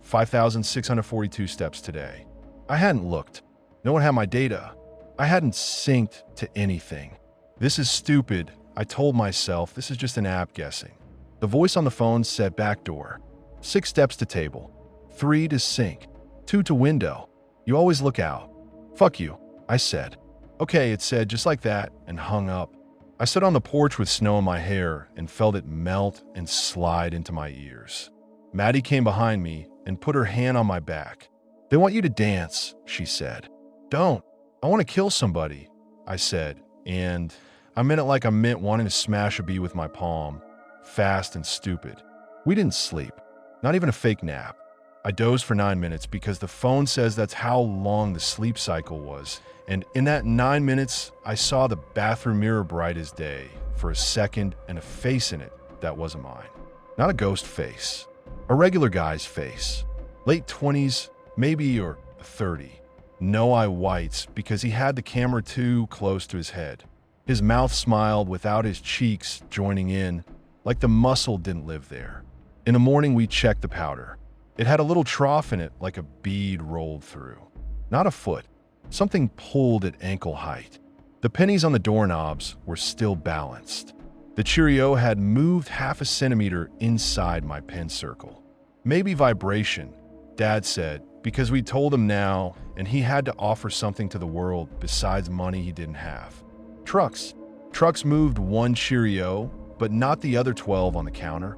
S1: 5,642 steps today. I hadn't looked. No one had my data. I hadn't synced to anything. This is stupid, I told myself. This is just an app guessing. The voice on the phone said back door. 6 steps to table. 3 to sink. 2 to window. You always look out. "Fuck you," I said. "Okay," it said just like that and hung up. I stood on the porch with snow in my hair and felt it melt and slide into my ears. Maddie came behind me and put her hand on my back. "They want you to dance," she said. "Don't. I want to kill somebody," I said, and I meant it like I meant wanting to smash a bee with my palm, fast and stupid. We didn't sleep, not even a fake nap. I dozed for 9 minutes because the phone says that's how long the sleep cycle was, and in that 9 minutes, I saw the bathroom mirror bright as day for a second and a face in it that wasn't mine. Not a ghost face, a regular guy's face. Late 20s, maybe, or 30. No eye whites because he had the camera too close to his head. His mouth smiled without his cheeks joining in, like the muscle didn't live there. In the morning, we checked the powder. It had a little trough in it like a bead rolled through. Not a foot. Something pulled at ankle height. The pennies on the doorknobs were still balanced. The Cheerio had moved 0.5 centimeter inside my pen circle. Maybe vibration, Dad said, because we told him now and he had to offer something to the world besides money he didn't have. Trucks. Trucks moved 1 Cheerio, but not the other 12 on the counter.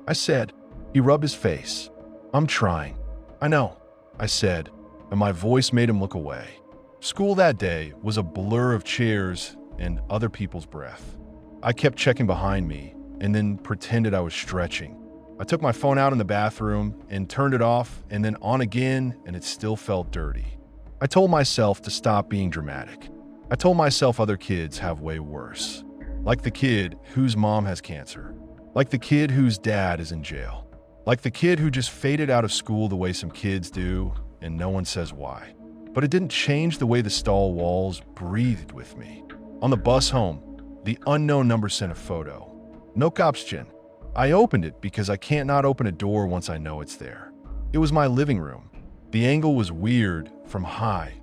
S1: I said. He rubbed his face. "I'm trying." "I know," I said, and my voice made him look away. School that day was a blur of chairs and other people's breath. I kept checking behind me and then pretended I was stretching. I took my phone out in the bathroom and turned it off and then on again, and it still felt dirty. I told myself to stop being dramatic. I told myself other kids have way worse. Like the kid whose mom has cancer. Like the kid whose dad is in jail. Like the kid who just faded out of school the way some kids do, and no one says why. But it didn't change the way the stall walls breathed with me. On the bus home, the unknown number sent a photo. No Kopsgen. I opened it because I can't not open a door once I know it's there. It was my living room. The angle was weird from high,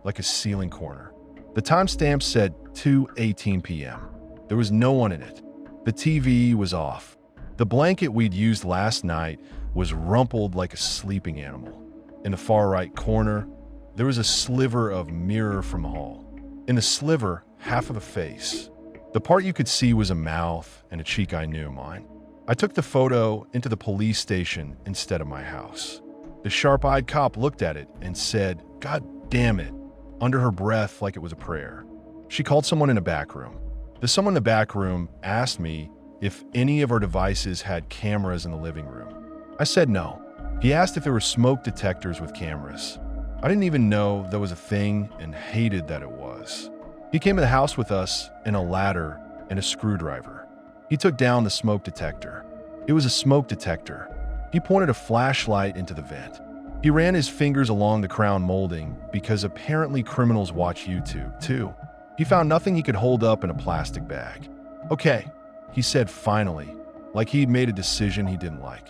S1: like a ceiling corner. The timestamp said 2:18 p.m. There was no one in it. The TV was off. The blanket we'd used last night was rumpled like a sleeping animal. In the far right corner, there was a sliver of mirror from the hall. In the sliver, half of the face. The part you could see was a mouth and a cheek I knew, mine. I took the photo into the police station instead of my house. The sharp-eyed cop looked at it and said, "God damn it," under her breath like it was a prayer. She called someone in the back room. The someone in the back room asked me if any of our devices had cameras in the living room. I said no. He asked if there were smoke detectors with cameras. I didn't even know that was a thing and hated that it was. He came to the house with us in a ladder and a screwdriver. He took down the smoke detector. It was a smoke detector. He pointed a flashlight into the vent. He ran his fingers along the crown molding because apparently criminals watch YouTube too. He found nothing he could hold up in a plastic bag. "Okay," he said finally, like he'd made a decision he didn't like.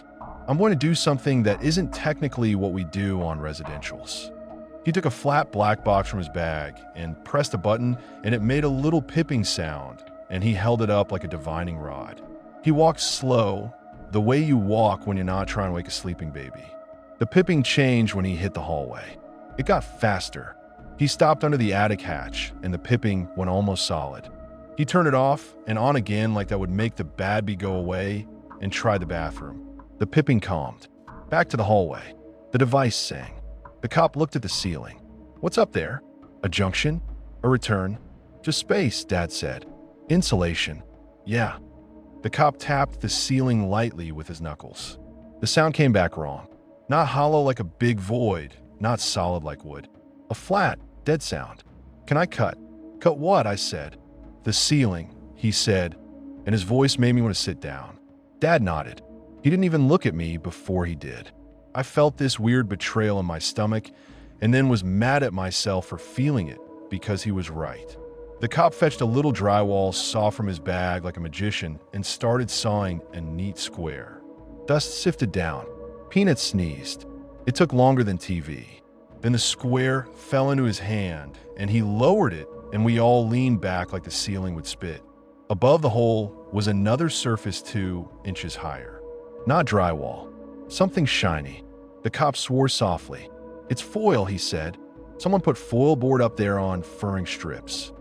S1: "I'm going to do something that isn't technically what we do on residentials." He took a flat black box from his bag and pressed a button, and it made a little pipping sound, and he held it up like a divining rod. He walked slow, the way you walk when you're not trying to wake a sleeping baby. The pipping changed when he hit the hallway. It got faster. He stopped under the attic hatch, and the pipping went almost solid. He turned it off and on again like that would make the bad bee go away, and tried the bathroom. The pipping calmed. Back to the hallway. The device sang. The cop looked at the ceiling. "What's up there?" "A junction? A return?" "Just space," Dad said. "Insulation." "Yeah." The cop tapped the ceiling lightly with his knuckles. The sound came back wrong. Not hollow like a big void, not solid like wood. A flat, dead sound. "Can I cut?" "Cut what?" I said. "The ceiling," he said, and his voice made me want to sit down. Dad nodded. He didn't even look at me before he did. I felt this weird betrayal in my stomach and then was mad at myself for feeling it because he was right. The cop fetched a little drywall saw from his bag like a magician and started sawing a neat square. Dust sifted down. Peanut sneezed. It took longer than TV. Then the square fell into his hand, and he lowered it, and we all leaned back like the ceiling would spit. Above the hole was another surface 2 inches higher. Not drywall. Something shiny. The cop swore softly. "It's foil," he said. "Someone put foil board up there on furring strips."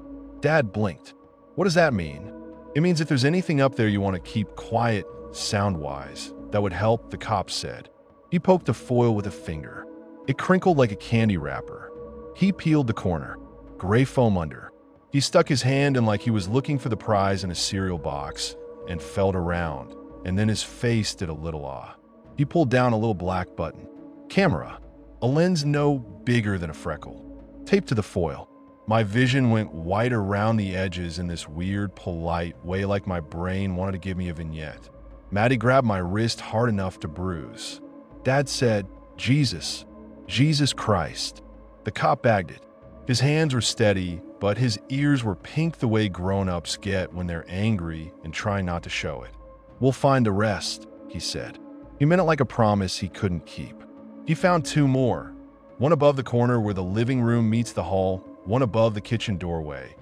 S1: Dad blinked. "What does that mean?" "It means if there's anything up there you want to keep quiet, sound-wise, that would help," the cop said. He poked the foil with a finger. It crinkled like a candy wrapper. He peeled the corner. Gray foam under. He stuck his hand in like he was looking for the prize in a cereal box and felt around, and then his face did a little awe. He pulled down a little black button. Camera. A lens no bigger than a freckle. Taped to the foil. My vision went white around the edges in this weird, polite way like my brain wanted to give me a vignette. Maddie grabbed my wrist hard enough to bruise. Dad said, "Jesus. Jesus Christ." The cop bagged it. His hands were steady, but his ears were pink the way grown-ups get when they're angry and try not to show it. "We'll find the rest," he said. He meant it like a promise he couldn't keep. He found 2 more. One above the corner where the living room meets the hall, one above the kitchen doorway.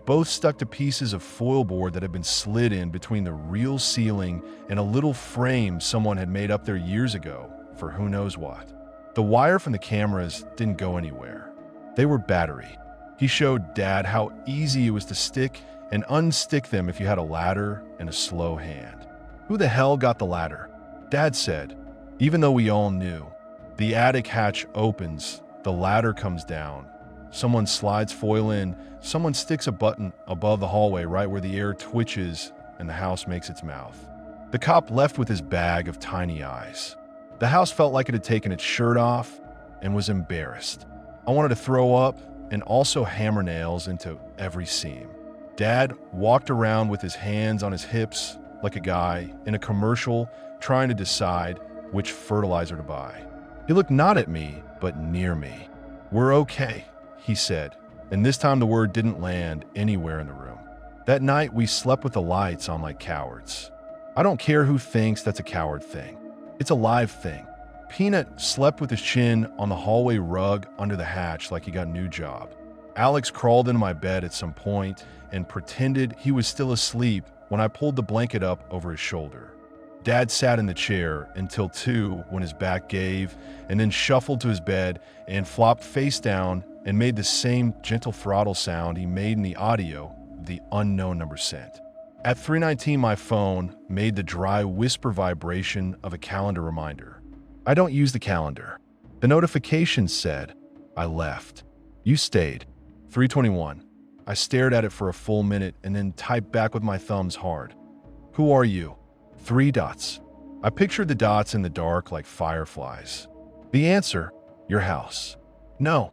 S1: Both stuck to pieces of foil board that had been slid in between the real ceiling and a little frame someone had made up there years ago for who knows what. The wire from the cameras didn't go anywhere. They were battery. He showed Dad how easy it was to stick and unstick them if you had a ladder and a slow hand. "Who the hell got the ladder?" Dad said, even though we all knew. The attic hatch opens, the ladder comes down. Someone slides foil in, someone sticks a button above the hallway right where the air twitches and the house makes its mouth. The cop left with his bag of tiny eyes. The house felt like it had taken its shirt off and was embarrassed. I wanted to throw up and also hammer nails into every seam. Dad walked around with his hands on his hips like a guy in a commercial trying to decide which fertilizer to buy. He looked not at me, but near me. "We're okay," he said, and this time the word didn't land anywhere in the room. That night, we slept with the lights on like cowards. I don't care who thinks that's a coward thing. It's a live thing. Peanut slept with his chin on the hallway rug under the hatch like he got a new job. Alex crawled into my bed at some point and pretended he was still asleep when I pulled the blanket up over his shoulder. Dad sat in the chair until 2 when his back gave, and then shuffled to his bed and flopped face down and made the same gentle throttle sound he made in the audio the unknown number sent. At 3:19, my phone made the dry whisper vibration of a calendar reminder. I don't use the calendar. The notification said, "I left. You stayed." 3:21. I stared at it for a full minute and then typed back with my thumbs hard. "Who are you?" 3 dots. I pictured the dots in the dark like fireflies. The answer, "Your house." No.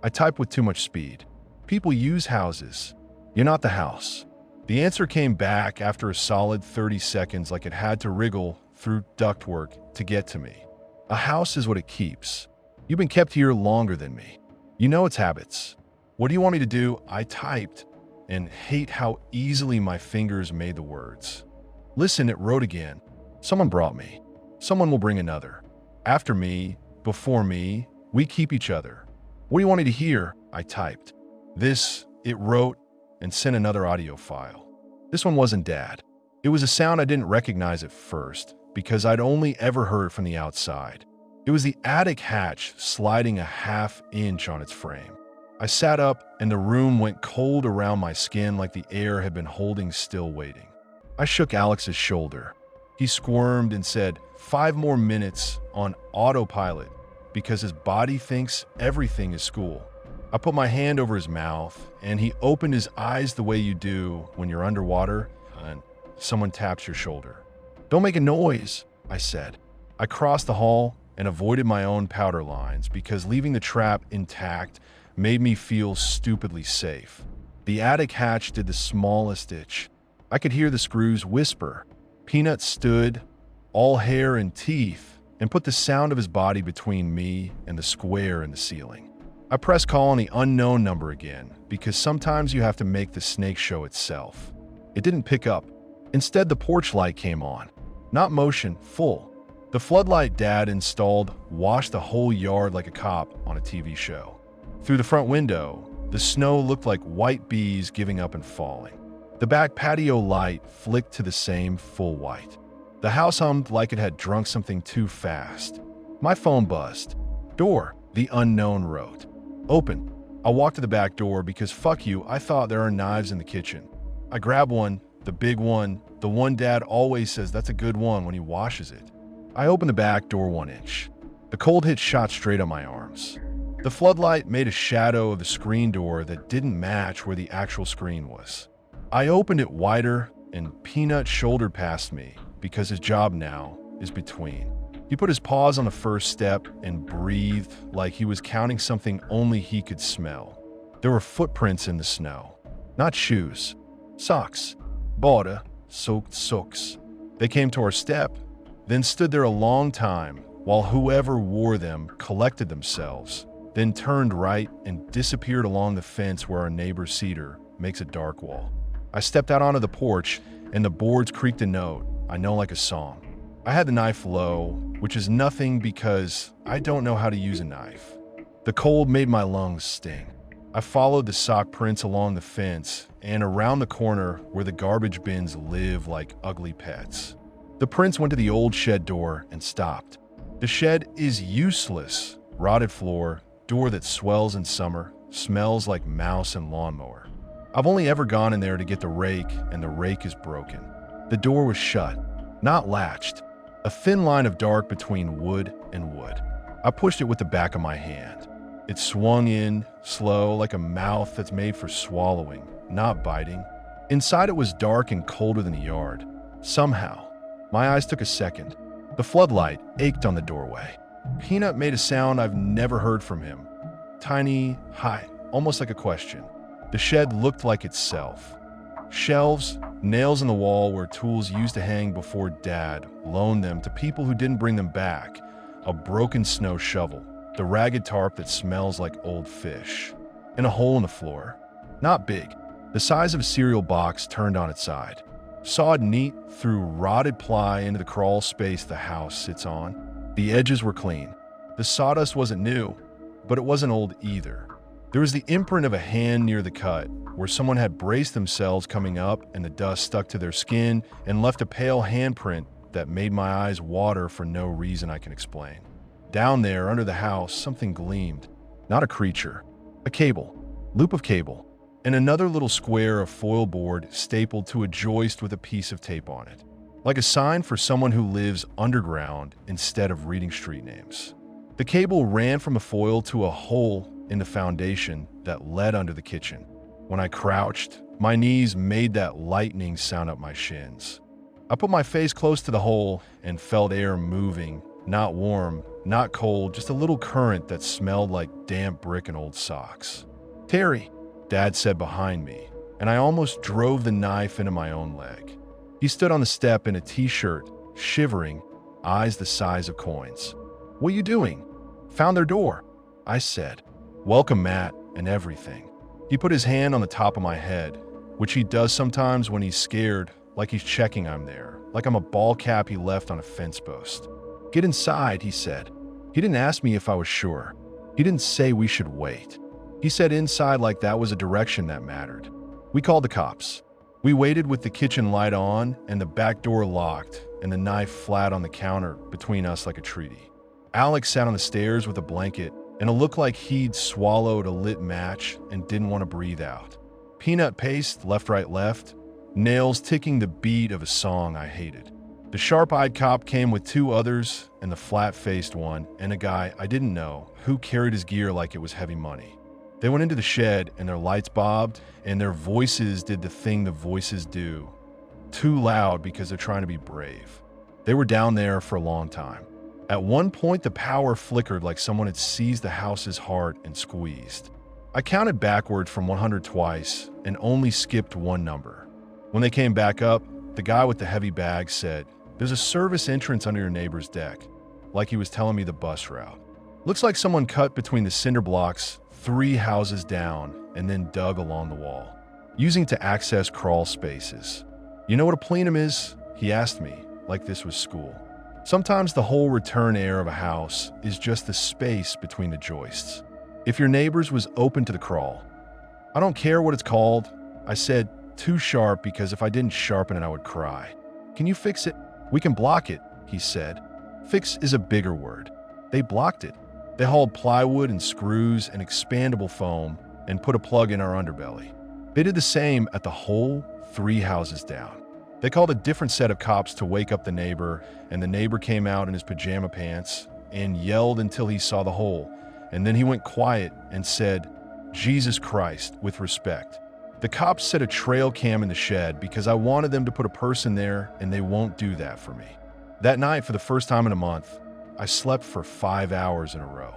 S1: I typed with too much speed. People use houses. You're not the house. The answer came back after a solid 30 seconds like it had to wriggle through ductwork to get to me. A house is what it keeps. You've been kept here longer than me. You know its habits. What do you want me to do? I typed and hate how easily my fingers made the words. Listen, it wrote again. Someone brought me. Someone will bring another. After me, before me, we keep each other. What do you want me to hear? I typed. This, it wrote, and sent another audio file. This one wasn't Dad. It was a sound I didn't recognize at first because I'd only ever heard from the outside. It was the attic hatch sliding a ½ inch on its frame. I sat up and the room went cold around my skin like the air had been holding still waiting. I shook Alex's shoulder. He squirmed and said 5 more minutes on autopilot because his body thinks everything is school. I put my hand over his mouth and he opened his eyes the way you do when you're underwater and someone taps your shoulder. "Don't make a noise," I said. I crossed the hall and avoided my own powder lines because leaving the trap intact made me feel stupidly safe. The attic hatch did the smallest itch. I could hear the screws whisper. Peanut stood, all hair and teeth, and put the sound of his body between me and the square in the ceiling. I pressed call on the unknown number again because sometimes you have to make the snake show itself. It didn't pick up. Instead, the porch light came on. Not motion, full. The floodlight Dad installed washed the whole yard like a cop on a TV show. Through the front window, the snow looked like white bees giving up and falling. The back patio light flicked to the same full white. The house hummed like it had drunk something too fast. My phone buzzed. "Door," the unknown wrote. "Open." I walked to the back door because fuck you, I thought there are knives in the kitchen. I grabbed one, the big one, the one Dad always says that's a good one when he washes it. I opened the back door 1 inch. The cold hit shot straight at my arms. The floodlight made a shadow of the screen door that didn't match where the actual screen was. I opened it wider and Peanut shouldered past me because his job now is between. He put his paws on the first step and breathed like he was counting something only he could smell. There were footprints in the snow. Not shoes. Socks. Bara soaked socks. They came to our step, then stood there a long time while whoever wore them collected themselves, then turned right and disappeared along the fence where our neighbor's cedar makes a dark wall. I stepped out onto the porch and the boards creaked a note I know like a song. I had the knife low, which is nothing because I don't know how to use a knife. The cold made my lungs sting. I followed the sock prints along the fence and around the corner where the garbage bins live like ugly pets. The prints went to the old shed door and stopped. The shed is useless. Rotted floor, door that swells in summer, smells like mouse and lawnmower. I've only ever gone in there to get the rake and the rake is broken. The door was shut, not latched. A thin line of dark between wood and wood. I pushed it with the back of my hand. It swung in, slow, like a mouth that's made for swallowing, not biting. Inside it was dark and colder than the yard. Somehow, My eyes took a second. The floodlight ached on the doorway. Peanut made a sound I've never heard from him. Tiny, high, almost like a question. The shed looked like itself. Shelves, nails in the wall were tools used to hang before Dad loaned them to people who didn't bring them back. A broken snow shovel, the ragged tarp that smells like old fish, and a hole in the floor. Not big, the size of a cereal box turned on its side. Sawed neat through rotted ply into the crawl space the house sits on. The edges were clean. The sawdust wasn't new, but it wasn't old either. There was the imprint of a hand near the cut, where someone had braced themselves coming up and the dust stuck to their skin and left a pale handprint that made my eyes water for no reason I can explain. Down there, under the house, something gleamed. Not a creature. A cable. Loop of cable. And another little square of foil board stapled to a joist with a piece of tape on it. Like a sign for someone who lives underground instead of reading street names. The cable ran from a foil to a hole in the foundation that led under the kitchen. When I crouched, my knees made that lightning sound up my shins. I put my face close to the hole and felt air moving, not warm, not cold, just a little current that smelled like damp brick and old socks. "Terry," Dad said behind me, and I almost drove the knife into my own leg. He stood on the step in a t-shirt, shivering, eyes the size of coins. "What are you doing?" "Found their door," I said. "Welcome, Matt," and everything. He put his hand on the top of my head, which he does sometimes when he's scared, like he's checking I'm there, like I'm a ball cap he left on a fence post. "Get inside," he said. He didn't ask me if I was sure. He didn't say we should wait. He said inside like that was a direction that mattered. We called the cops. We waited with the kitchen light on and the back door locked and the knife flat on the counter between us like a treaty. Alex sat on the stairs with a blanket and it looked like he'd swallowed a lit match and didn't want to breathe out. Peanut paced left, right, left, nails ticking the beat of a song I hated. The sharp-eyed cop came with two others and the flat-faced one and a guy I didn't know who carried his gear like it was heavy money. They went into the shed and their lights bobbed and their voices did the thing the voices do. Too loud because they're trying to be brave. They were down there for a long time. At one point, the power flickered like someone had seized the house's heart and squeezed. I counted backward from 100 twice and only skipped one number. When they came back up, the guy with the heavy bag said, "There's a service entrance under your neighbor's deck," like he was telling me the bus route. "Looks like someone cut between the cinder blocks 3 houses down and then dug along the wall, using to access crawl spaces. You know what a plenum is?" he asked me, like this was school. Sometimes the whole return air of a house is just the space between the joists. If your neighbor's was open to the crawl. "I don't care what it's called," I said, too sharp because if I didn't sharpen it I would cry. "Can you fix it?" "We can block it," he said. Fix is a bigger word. They blocked it. They hauled plywood and screws and expandable foam and put a plug in our underbelly. They did the same at the whole 3 houses down. They called a different set of cops to wake up the neighbor, and the neighbor came out in his pajama pants and yelled until he saw the hole, and then he went quiet and said, "Jesus Christ," with respect. The cops set a trail cam in the shed because I wanted them to put a person there, and they won't do that for me. That night, for the first time in a month, I slept for 5 hours in a row.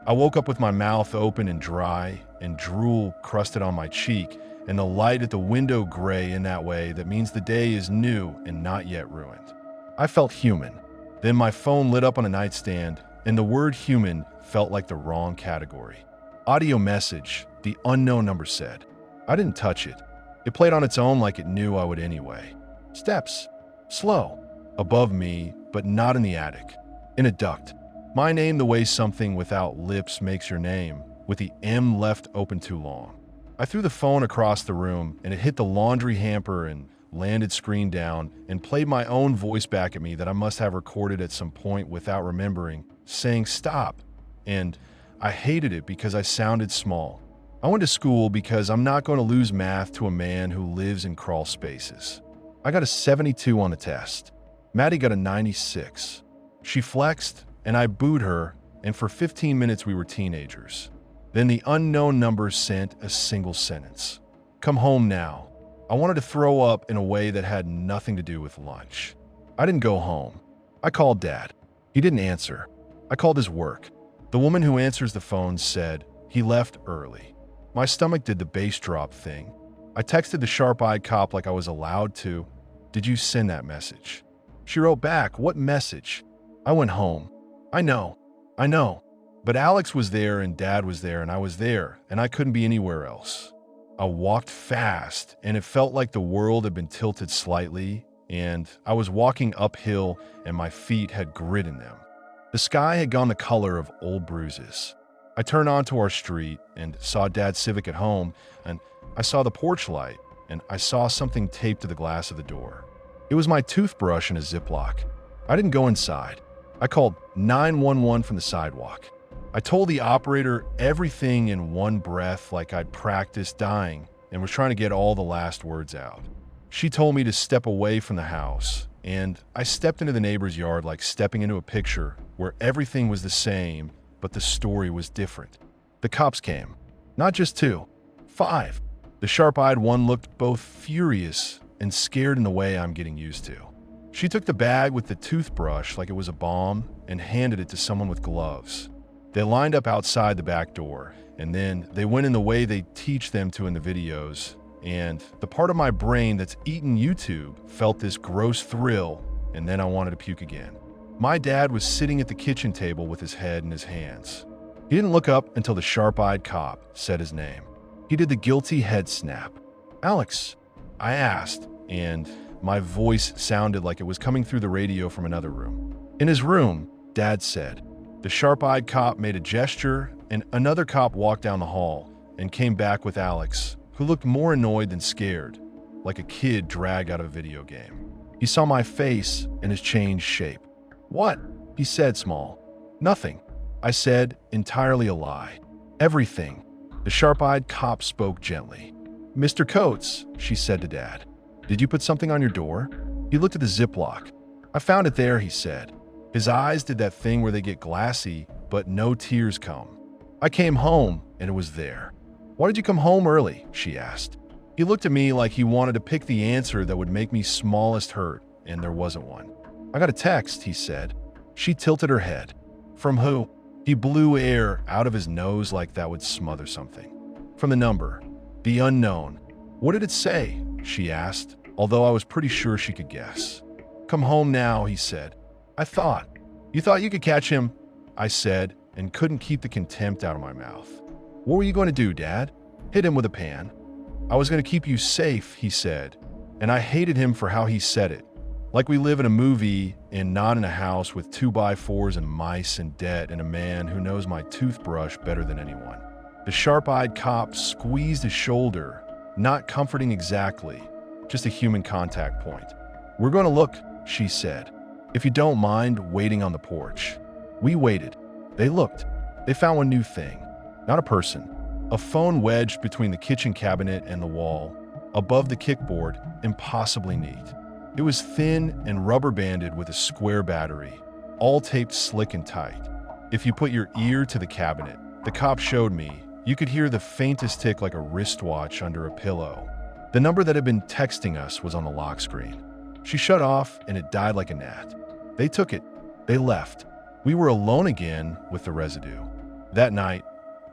S1: I woke up with my mouth open and dry, and drool crusted on my cheek, and the light at the window gray in that way that means the day is new and not yet ruined. I felt human. Then my phone lit up on a nightstand, and the word human felt like the wrong category. Audio message, the unknown number said. I didn't touch it. It played on its own like it knew I would anyway. Steps. Slow. Above me, but not in the attic. In a duct. My name the way something without lips makes your name, with the M left open too long. I threw the phone across the room, and it hit the laundry hamper and landed screen down and played my own voice back at me that I must have recorded at some point without remembering, saying stop. And I hated it because I sounded small. I went to school because I'm not going to lose math to a man who lives in crawl spaces. I got a 72 on the test. Maddie got a 96. She flexed, and I booed her, and for 15 minutes we were teenagers. Then the unknown number sent a single sentence. Come home now. I wanted to throw up in a way that had nothing to do with lunch. I didn't go home. I called Dad. He didn't answer. I called his work. The woman who answers the phone said he left early. My stomach did the bass drop thing. I texted the sharp-eyed cop like I was allowed to. Did you send that message? She wrote back, what message? I went home. I know. But Alex was there and Dad was there and I was there and I couldn't be anywhere else. I walked fast and it felt like the world had been tilted slightly and I was walking uphill and my feet had grit in them. The sky had gone the color of old bruises. I turned onto our street and saw Dad's Civic at home, and I saw the porch light, and I saw something taped to the glass of the door. It was my toothbrush in a Ziploc. I didn't go inside. I called 911 from the sidewalk. I told the operator everything in one breath like I'd practiced dying and was trying to get all the last words out. She told me to step away from the house, and I stepped into the neighbor's yard like stepping into a picture where everything was the same, but the story was different. The cops came. Not just 2, 5. The sharp-eyed one looked both furious and scared in the way I'm getting used to. She took the bag with the toothbrush like it was a bomb and handed it to someone with gloves. They lined up outside the back door, and then they went in the way they teach them to in the videos, and the part of my brain that's eaten YouTube felt this gross thrill, and then I wanted to puke again. My dad was sitting at the kitchen table with his head in his hands. He didn't look up until the sharp-eyed cop said his name. He did the guilty head snap. Alex, I asked, and my voice sounded like it was coming through the radio from another room. In his room, Dad said. The sharp-eyed cop made a gesture, and another cop walked down the hall and came back with Alex, who looked more annoyed than scared, like a kid dragged out of a video game. He saw my face and his changed shape. What? He said small. Nothing. I said, entirely a lie. Everything. The sharp-eyed cop spoke gently. Mr. Coates, she said to Dad, did you put something on your door? He looked at the Ziploc. I found it there, he said. His eyes did that thing where they get glassy, but no tears come. I came home, and it was there. Why did you come home early? She asked. He looked at me like he wanted to pick the answer that would make me smallest hurt, and there wasn't one. I got a text, he said. She tilted her head. From who? He blew air out of his nose like that would smother something. From the number. The unknown. What did it say? She asked, although I was pretty sure she could guess. Come home now, he said. I thought. You thought you could catch him? I said, and couldn't keep the contempt out of my mouth. What were you going to do, Dad? Hit him with a pan. I was going to keep you safe, he said, and I hated him for how he said it. Like we live in a movie and not in a house with 2x4s and mice and debt and a man who knows my toothbrush better than anyone. The sharp-eyed cop squeezed his shoulder, not comforting exactly, just a human contact point. We're going to look, she said. If you don't mind waiting on the porch. We waited. They looked. They found one new thing. Not a person. A phone wedged between the kitchen cabinet and the wall, above the kickboard, impossibly neat. It was thin and rubber-banded with a square battery, all taped slick and tight. If you put your ear to the cabinet, the cop showed me, you could hear the faintest tick like a wristwatch under a pillow. The number that had been texting us was on the lock screen. She shut off and it died like a gnat. They took it. They left. We were alone again with the residue. That night,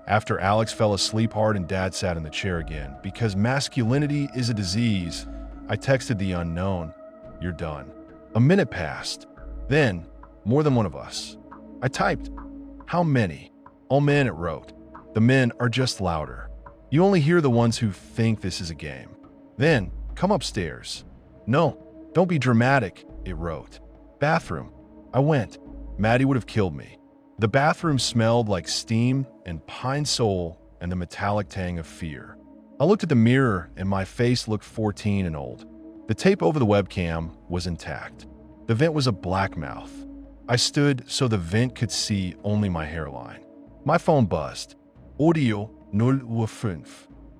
S1: after Alex fell asleep hard and Dad sat in the chair again, because masculinity is a disease, I texted the unknown. You're done. A minute passed. Then, more than one of us. I typed, how many? All men, it wrote. The men are just louder. You only hear the ones who think this is a game. Then, come upstairs. No, don't be dramatic, it wrote. Bathroom. I went. Maddie would have killed me. The bathroom smelled like steam and pine sol and the metallic tang of fear. I looked at the mirror and my face looked 14 and old. The tape over the webcam was intact. The vent was a black mouth. I stood so the vent could see only my hairline. My phone buzzed. Audio 015.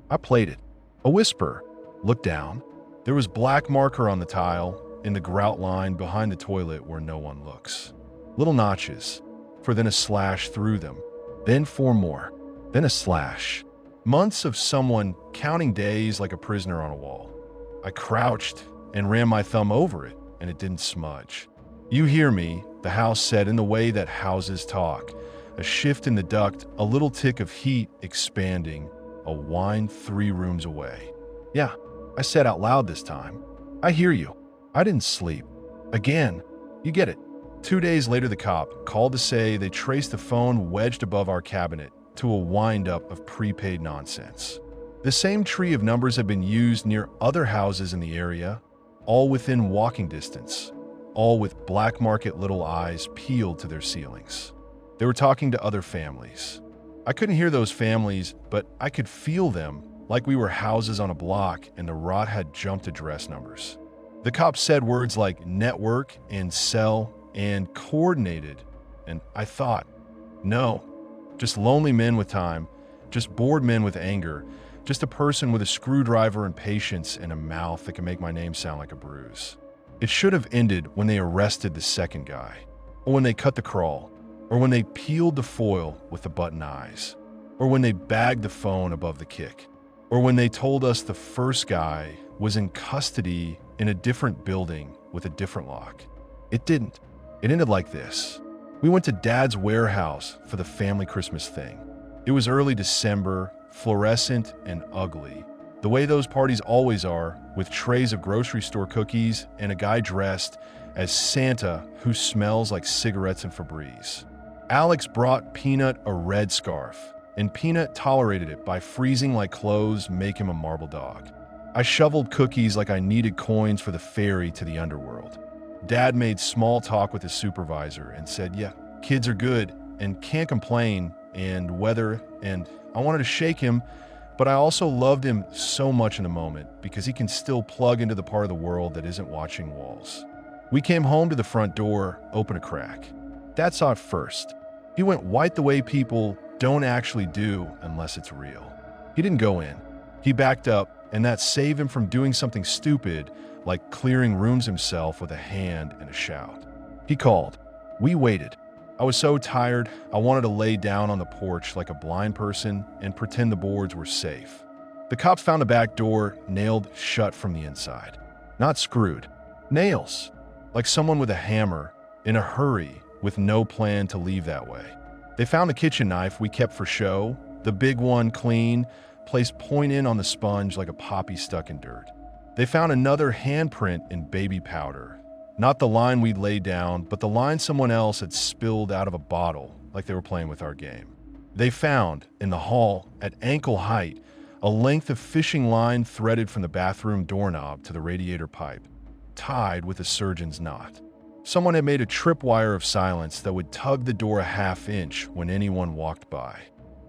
S1: I played it. A whisper. Looked down. There was black marker on the tile in the grout line behind the toilet where no one looks. Little notches, for then a slash through them. Then 4 more. Then a slash. Months of someone counting days like a prisoner on a wall. I crouched and ran my thumb over it, and it didn't smudge. "You hear me," the house said in the way that houses talk. A shift in the duct, a little tick of heat expanding, a whine 3 rooms away. "Yeah," I said out loud this time. "I hear you." I didn't sleep. Again. You get it. 2 days later, the cop called to say they traced the phone wedged above our cabinet to a wind-up of prepaid nonsense. The same tree of numbers had been used near other houses in the area, all within walking distance, all with black market little eyes peeled to their ceilings. They were talking to other families. I couldn't hear those families, but I could feel them, like we were houses on a block and the rot had jumped address numbers. The cops said words like network and cell and coordinated, and I thought, no, just lonely men with time, just bored men with anger, just a person with a screwdriver and patience and a mouth that can make my name sound like a bruise. It should have ended when they arrested the second guy, or when they cut the crawl, or when they peeled the foil with the button eyes, or when they bagged the phone above the kick, or when they told us the first guy was in custody in a different building with a different lock. It didn't. It ended like this. We went to Dad's warehouse for the family Christmas thing. It was early December, fluorescent and ugly, the way those parties always are, with trays of grocery store cookies and a guy dressed as Santa who smells like cigarettes and Febreze. Alex brought Peanut a red scarf, and Peanut tolerated it by freezing like clothes make him a marble dog. I shoveled cookies like I needed coins for the ferry to the underworld. Dad made small talk with his supervisor and said, yeah, kids are good and can't complain, and weather, and I wanted to shake him, but I also loved him so much in the moment because he can still plug into the part of the world that isn't watching walls. We came home to the front door, open a crack. Dad saw it first. He went white the way people don't actually do unless it's real. He didn't go in. He backed up, and that saved him from doing something stupid like clearing rooms himself with a hand and a shout. He called. We waited. I was so tired, I wanted to lay down on the porch like a blind person and pretend the boards were safe. The cops found a back door nailed shut from the inside. Not screwed. Nails. Like someone with a hammer, in a hurry, with no plan to leave that way. They found the kitchen knife we kept for show, the big one clean, placed point in on the sponge like a poppy stuck in dirt. They found another handprint in baby powder. Not the line we'd laid down, but the line someone else had spilled out of a bottle, like they were playing with our game. They found, in the hall, at ankle height, a length of fishing line threaded from the bathroom doorknob to the radiator pipe, tied with a surgeon's knot. Someone had made a tripwire of silence that would tug the door a half-inch when anyone walked by.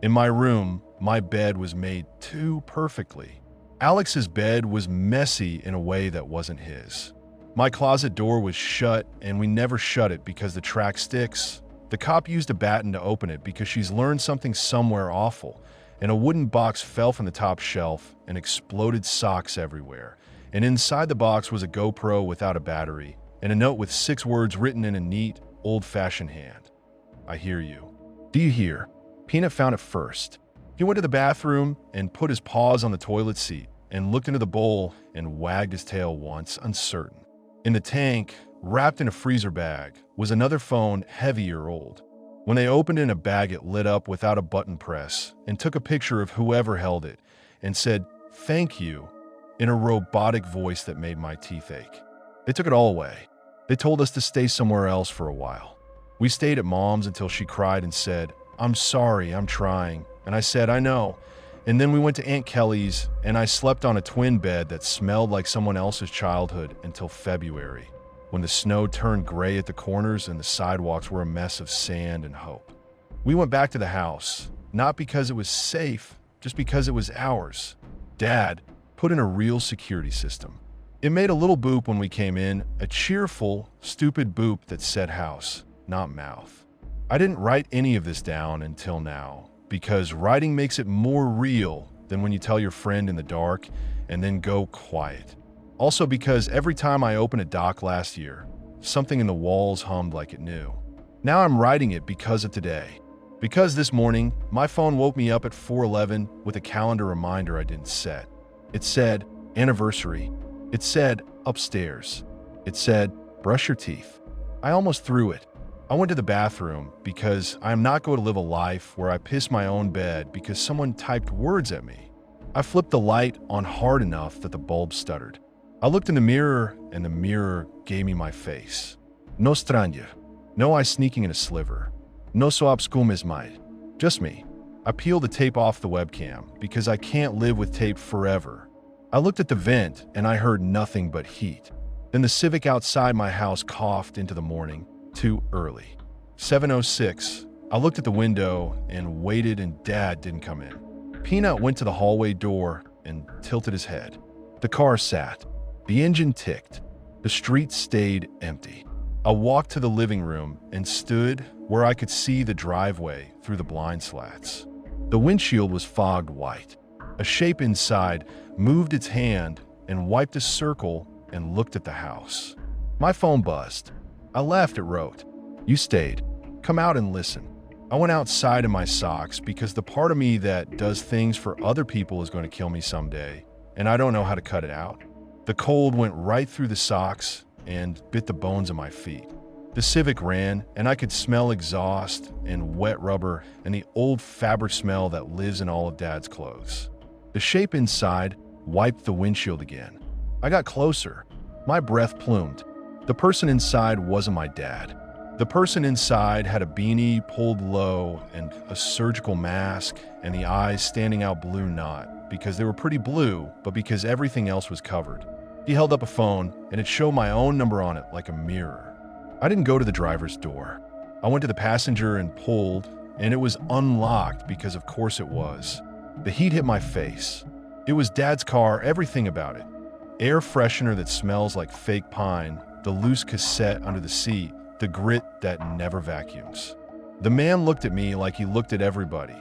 S1: In my room, my bed was made too perfectly. Alex's bed was messy in a way that wasn't his. My closet door was shut, and we never shut it because the track sticks. The cop used a baton to open it because she's learned something somewhere awful, and a wooden box fell from the top shelf and exploded socks everywhere. And inside the box was a GoPro without a battery, and a note with 6 words written in a neat, old-fashioned hand. I hear you. Do you hear? Peanut found it first. He went to the bathroom and put his paws on the toilet seat and looked into the bowl and wagged his tail once, uncertain. In the tank, wrapped in a freezer bag, was another phone, heavier old. When they opened in a bag, it lit up without a button press and took a picture of whoever held it and said, "Thank you," in a robotic voice that made my teeth ache. They took it all away. They told us to stay somewhere else for a while. We stayed at Mom's until she cried and said, "I'm sorry, I'm trying." And I said, "I know." And then we went to Aunt Kelly's, and I slept on a twin bed that smelled like someone else's childhood until February, when the snow turned gray at the corners and the sidewalks were a mess of sand and hope. We went back to the house, not because it was safe, just because it was ours. Dad put in a real security system. It made a little boop when we came in, a cheerful, stupid boop that said house, not mouth. I didn't write any of this down until now, because writing makes it more real than when you tell your friend in the dark and then go quiet. Also because every time I opened a doc last year, something in the walls hummed like it knew. Now I'm writing it because of today. Because this morning, my phone woke me up at 4:11 with a calendar reminder I didn't set. It said, anniversary. It said, upstairs. It said, "Brush your teeth." I almost threw it. I went to the bathroom because I am not going to live a life where I piss my own bed because someone typed words at me. I flipped the light on hard enough that the bulb stuttered. I looked in the mirror, and the mirror gave me my face. No stranger. No eye sneaking in a sliver. No so obscum as might. Just me. I peeled the tape off the webcam because I can't live with tape forever. I looked at the vent, and I heard nothing but heat. Then the Civic outside my house coughed into the morning. Too early. 7:06. I looked at the window and waited, and Dad didn't come in. Peanut went to the hallway door and tilted his head. The car sat. The engine ticked. The street stayed empty. I walked to the living room and stood where I could see the driveway through the blind slats. The windshield was fogged white. A shape inside moved its hand and wiped a circle and looked at the house. My phone buzzed. I laughed. It wrote, "You stayed. Come out and listen." I went outside in my socks because the part of me that does things for other people is going to kill me someday, and I don't know how to cut it out. The cold went right through the socks and bit the bones of my feet. The Civic ran, and I could smell exhaust and wet rubber and the old fabric smell that lives in all of Dad's clothes. The shape inside wiped the windshield again. I got closer. My breath plumed. The person inside wasn't my dad. The person inside had a beanie pulled low and a surgical mask and the eyes standing out blue, not because they were pretty blue, but because everything else was covered. He held up a phone, and it showed my own number on it like a mirror. I didn't go to the driver's door. I went to the passenger and pulled, and it was unlocked because of course it was. The heat hit my face. It was Dad's car, everything about it. Air freshener that smells like fake pine, the loose cassette under the seat, the grit that never vacuums. The man looked at me like he looked at everybody.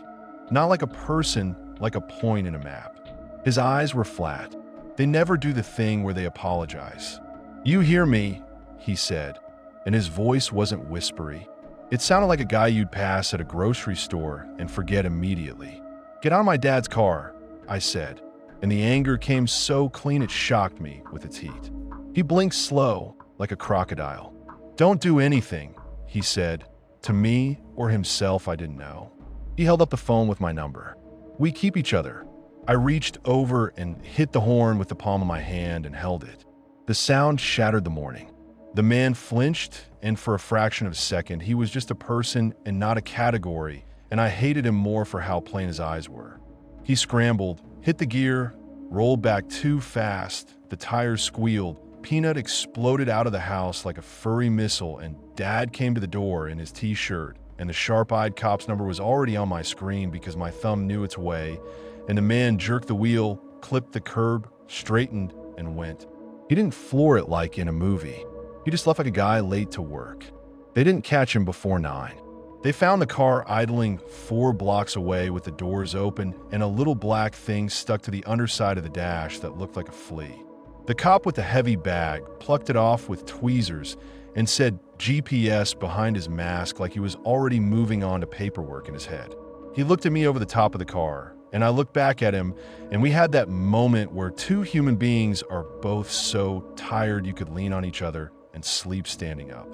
S1: Not like a person, like a point in a map. His eyes were flat. They never do the thing where they apologize. "You hear me," he said, and his voice wasn't whispery. It sounded like a guy you'd pass at a grocery store and forget immediately. "Get out of my dad's car," I said, and the anger came so clean it shocked me with its heat. He blinked slow, like a crocodile. "Don't do anything," he said, to me or himself, I didn't know. He held up the phone with my number. "We keep each other." I reached over and hit the horn with the palm of my hand and held it. The sound shattered the morning. The man flinched, and for a fraction of a second, he was just a person and not a category, and I hated him more for how plain his eyes were. He scrambled, hit the gear, rolled back too fast, the tires squealed, Peanut exploded out of the house like a furry missile, and Dad came to the door in his t-shirt, and the sharp-eyed cop's number was already on my screen because my thumb knew its way, and the man jerked the wheel, clipped the curb, straightened, and went. He didn't floor it like in a movie. He just left like a guy late to work. They didn't catch him before 9. They found the car idling 4 blocks away with the doors open and a little black thing stuck to the underside of the dash that looked like a flea. The cop with the heavy bag plucked it off with tweezers and said GPS behind his mask like he was already moving on to paperwork in his head. He looked at me over the top of the car, and I looked back at him, and we had that moment where two human beings are both so tired you could lean on each other and sleep standing up.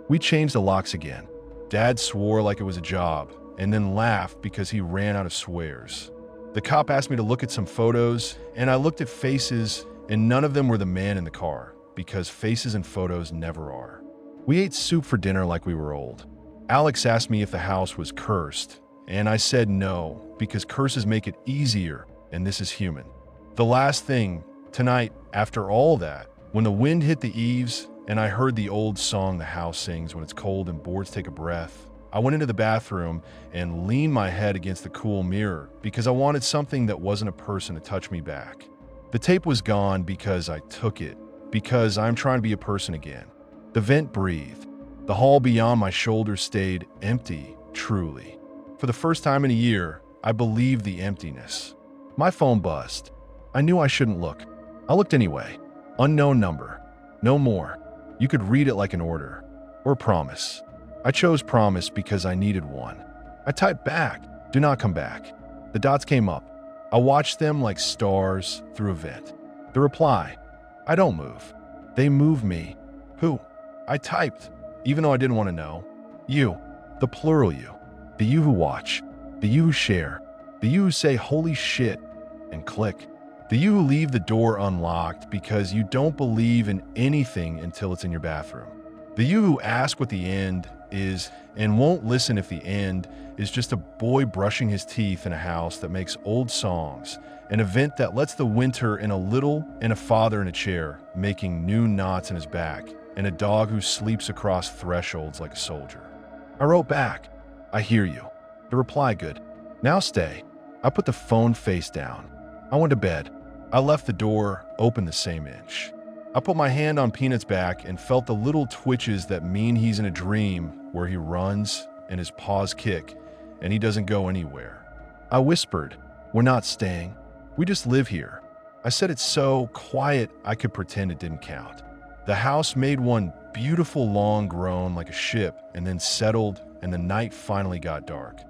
S1: We changed the locks again. Dad swore like it was a job, and then laughed because he ran out of swears. The cop asked me to look at some photos, and I looked at faces, and none of them were the man in the car, because faces and photos never are. We ate soup for dinner like we were old. Alex asked me if the house was cursed, and I said no, because curses make it easier, and this is human. The last thing, tonight, after all that, when the wind hit the eaves, and I heard the old song the house sings when it's cold and boards take a breath, I went into the bathroom and leaned my head against the cool mirror because I wanted something that wasn't a person to touch me back. The tape was gone because I took it, because I'm trying to be a person again. The vent breathed. The hall beyond my shoulder stayed empty, truly. For the first time in a year, I believed the emptiness. My phone buzzed. I knew I shouldn't look. I looked anyway. Unknown number. No more. You could read it like an order. Or promise. I chose promise because I needed one. I typed back, "Do not come back." The dots came up. I watched them like stars through a vent. The reply, "I don't move. They move me." Who? I typed, even though I didn't want to know. You. The plural you. The you who watch. The you who share. The you who say holy shit and click. The you who leave the door unlocked because you don't believe in anything until it's in your bathroom. The you who ask what the end is and won't listen if the end is just a boy brushing his teeth in a house that makes old songs, an event that lets the winter in a little, and a father in a chair making new knots in his back, and a dog who sleeps across thresholds like a soldier. I wrote back, I hear you. The reply good. Now stay. I put the phone face down. I went to bed. I left the door open the same inch. I put my hand on Peanut's back and felt the little twitches that mean he's in a dream where he runs and his paws kick and he doesn't go anywhere. I whispered, we're not staying. We just live here. I said it so quiet I could pretend it didn't count. The house made one beautiful long groan like a ship and then settled and the night finally got dark.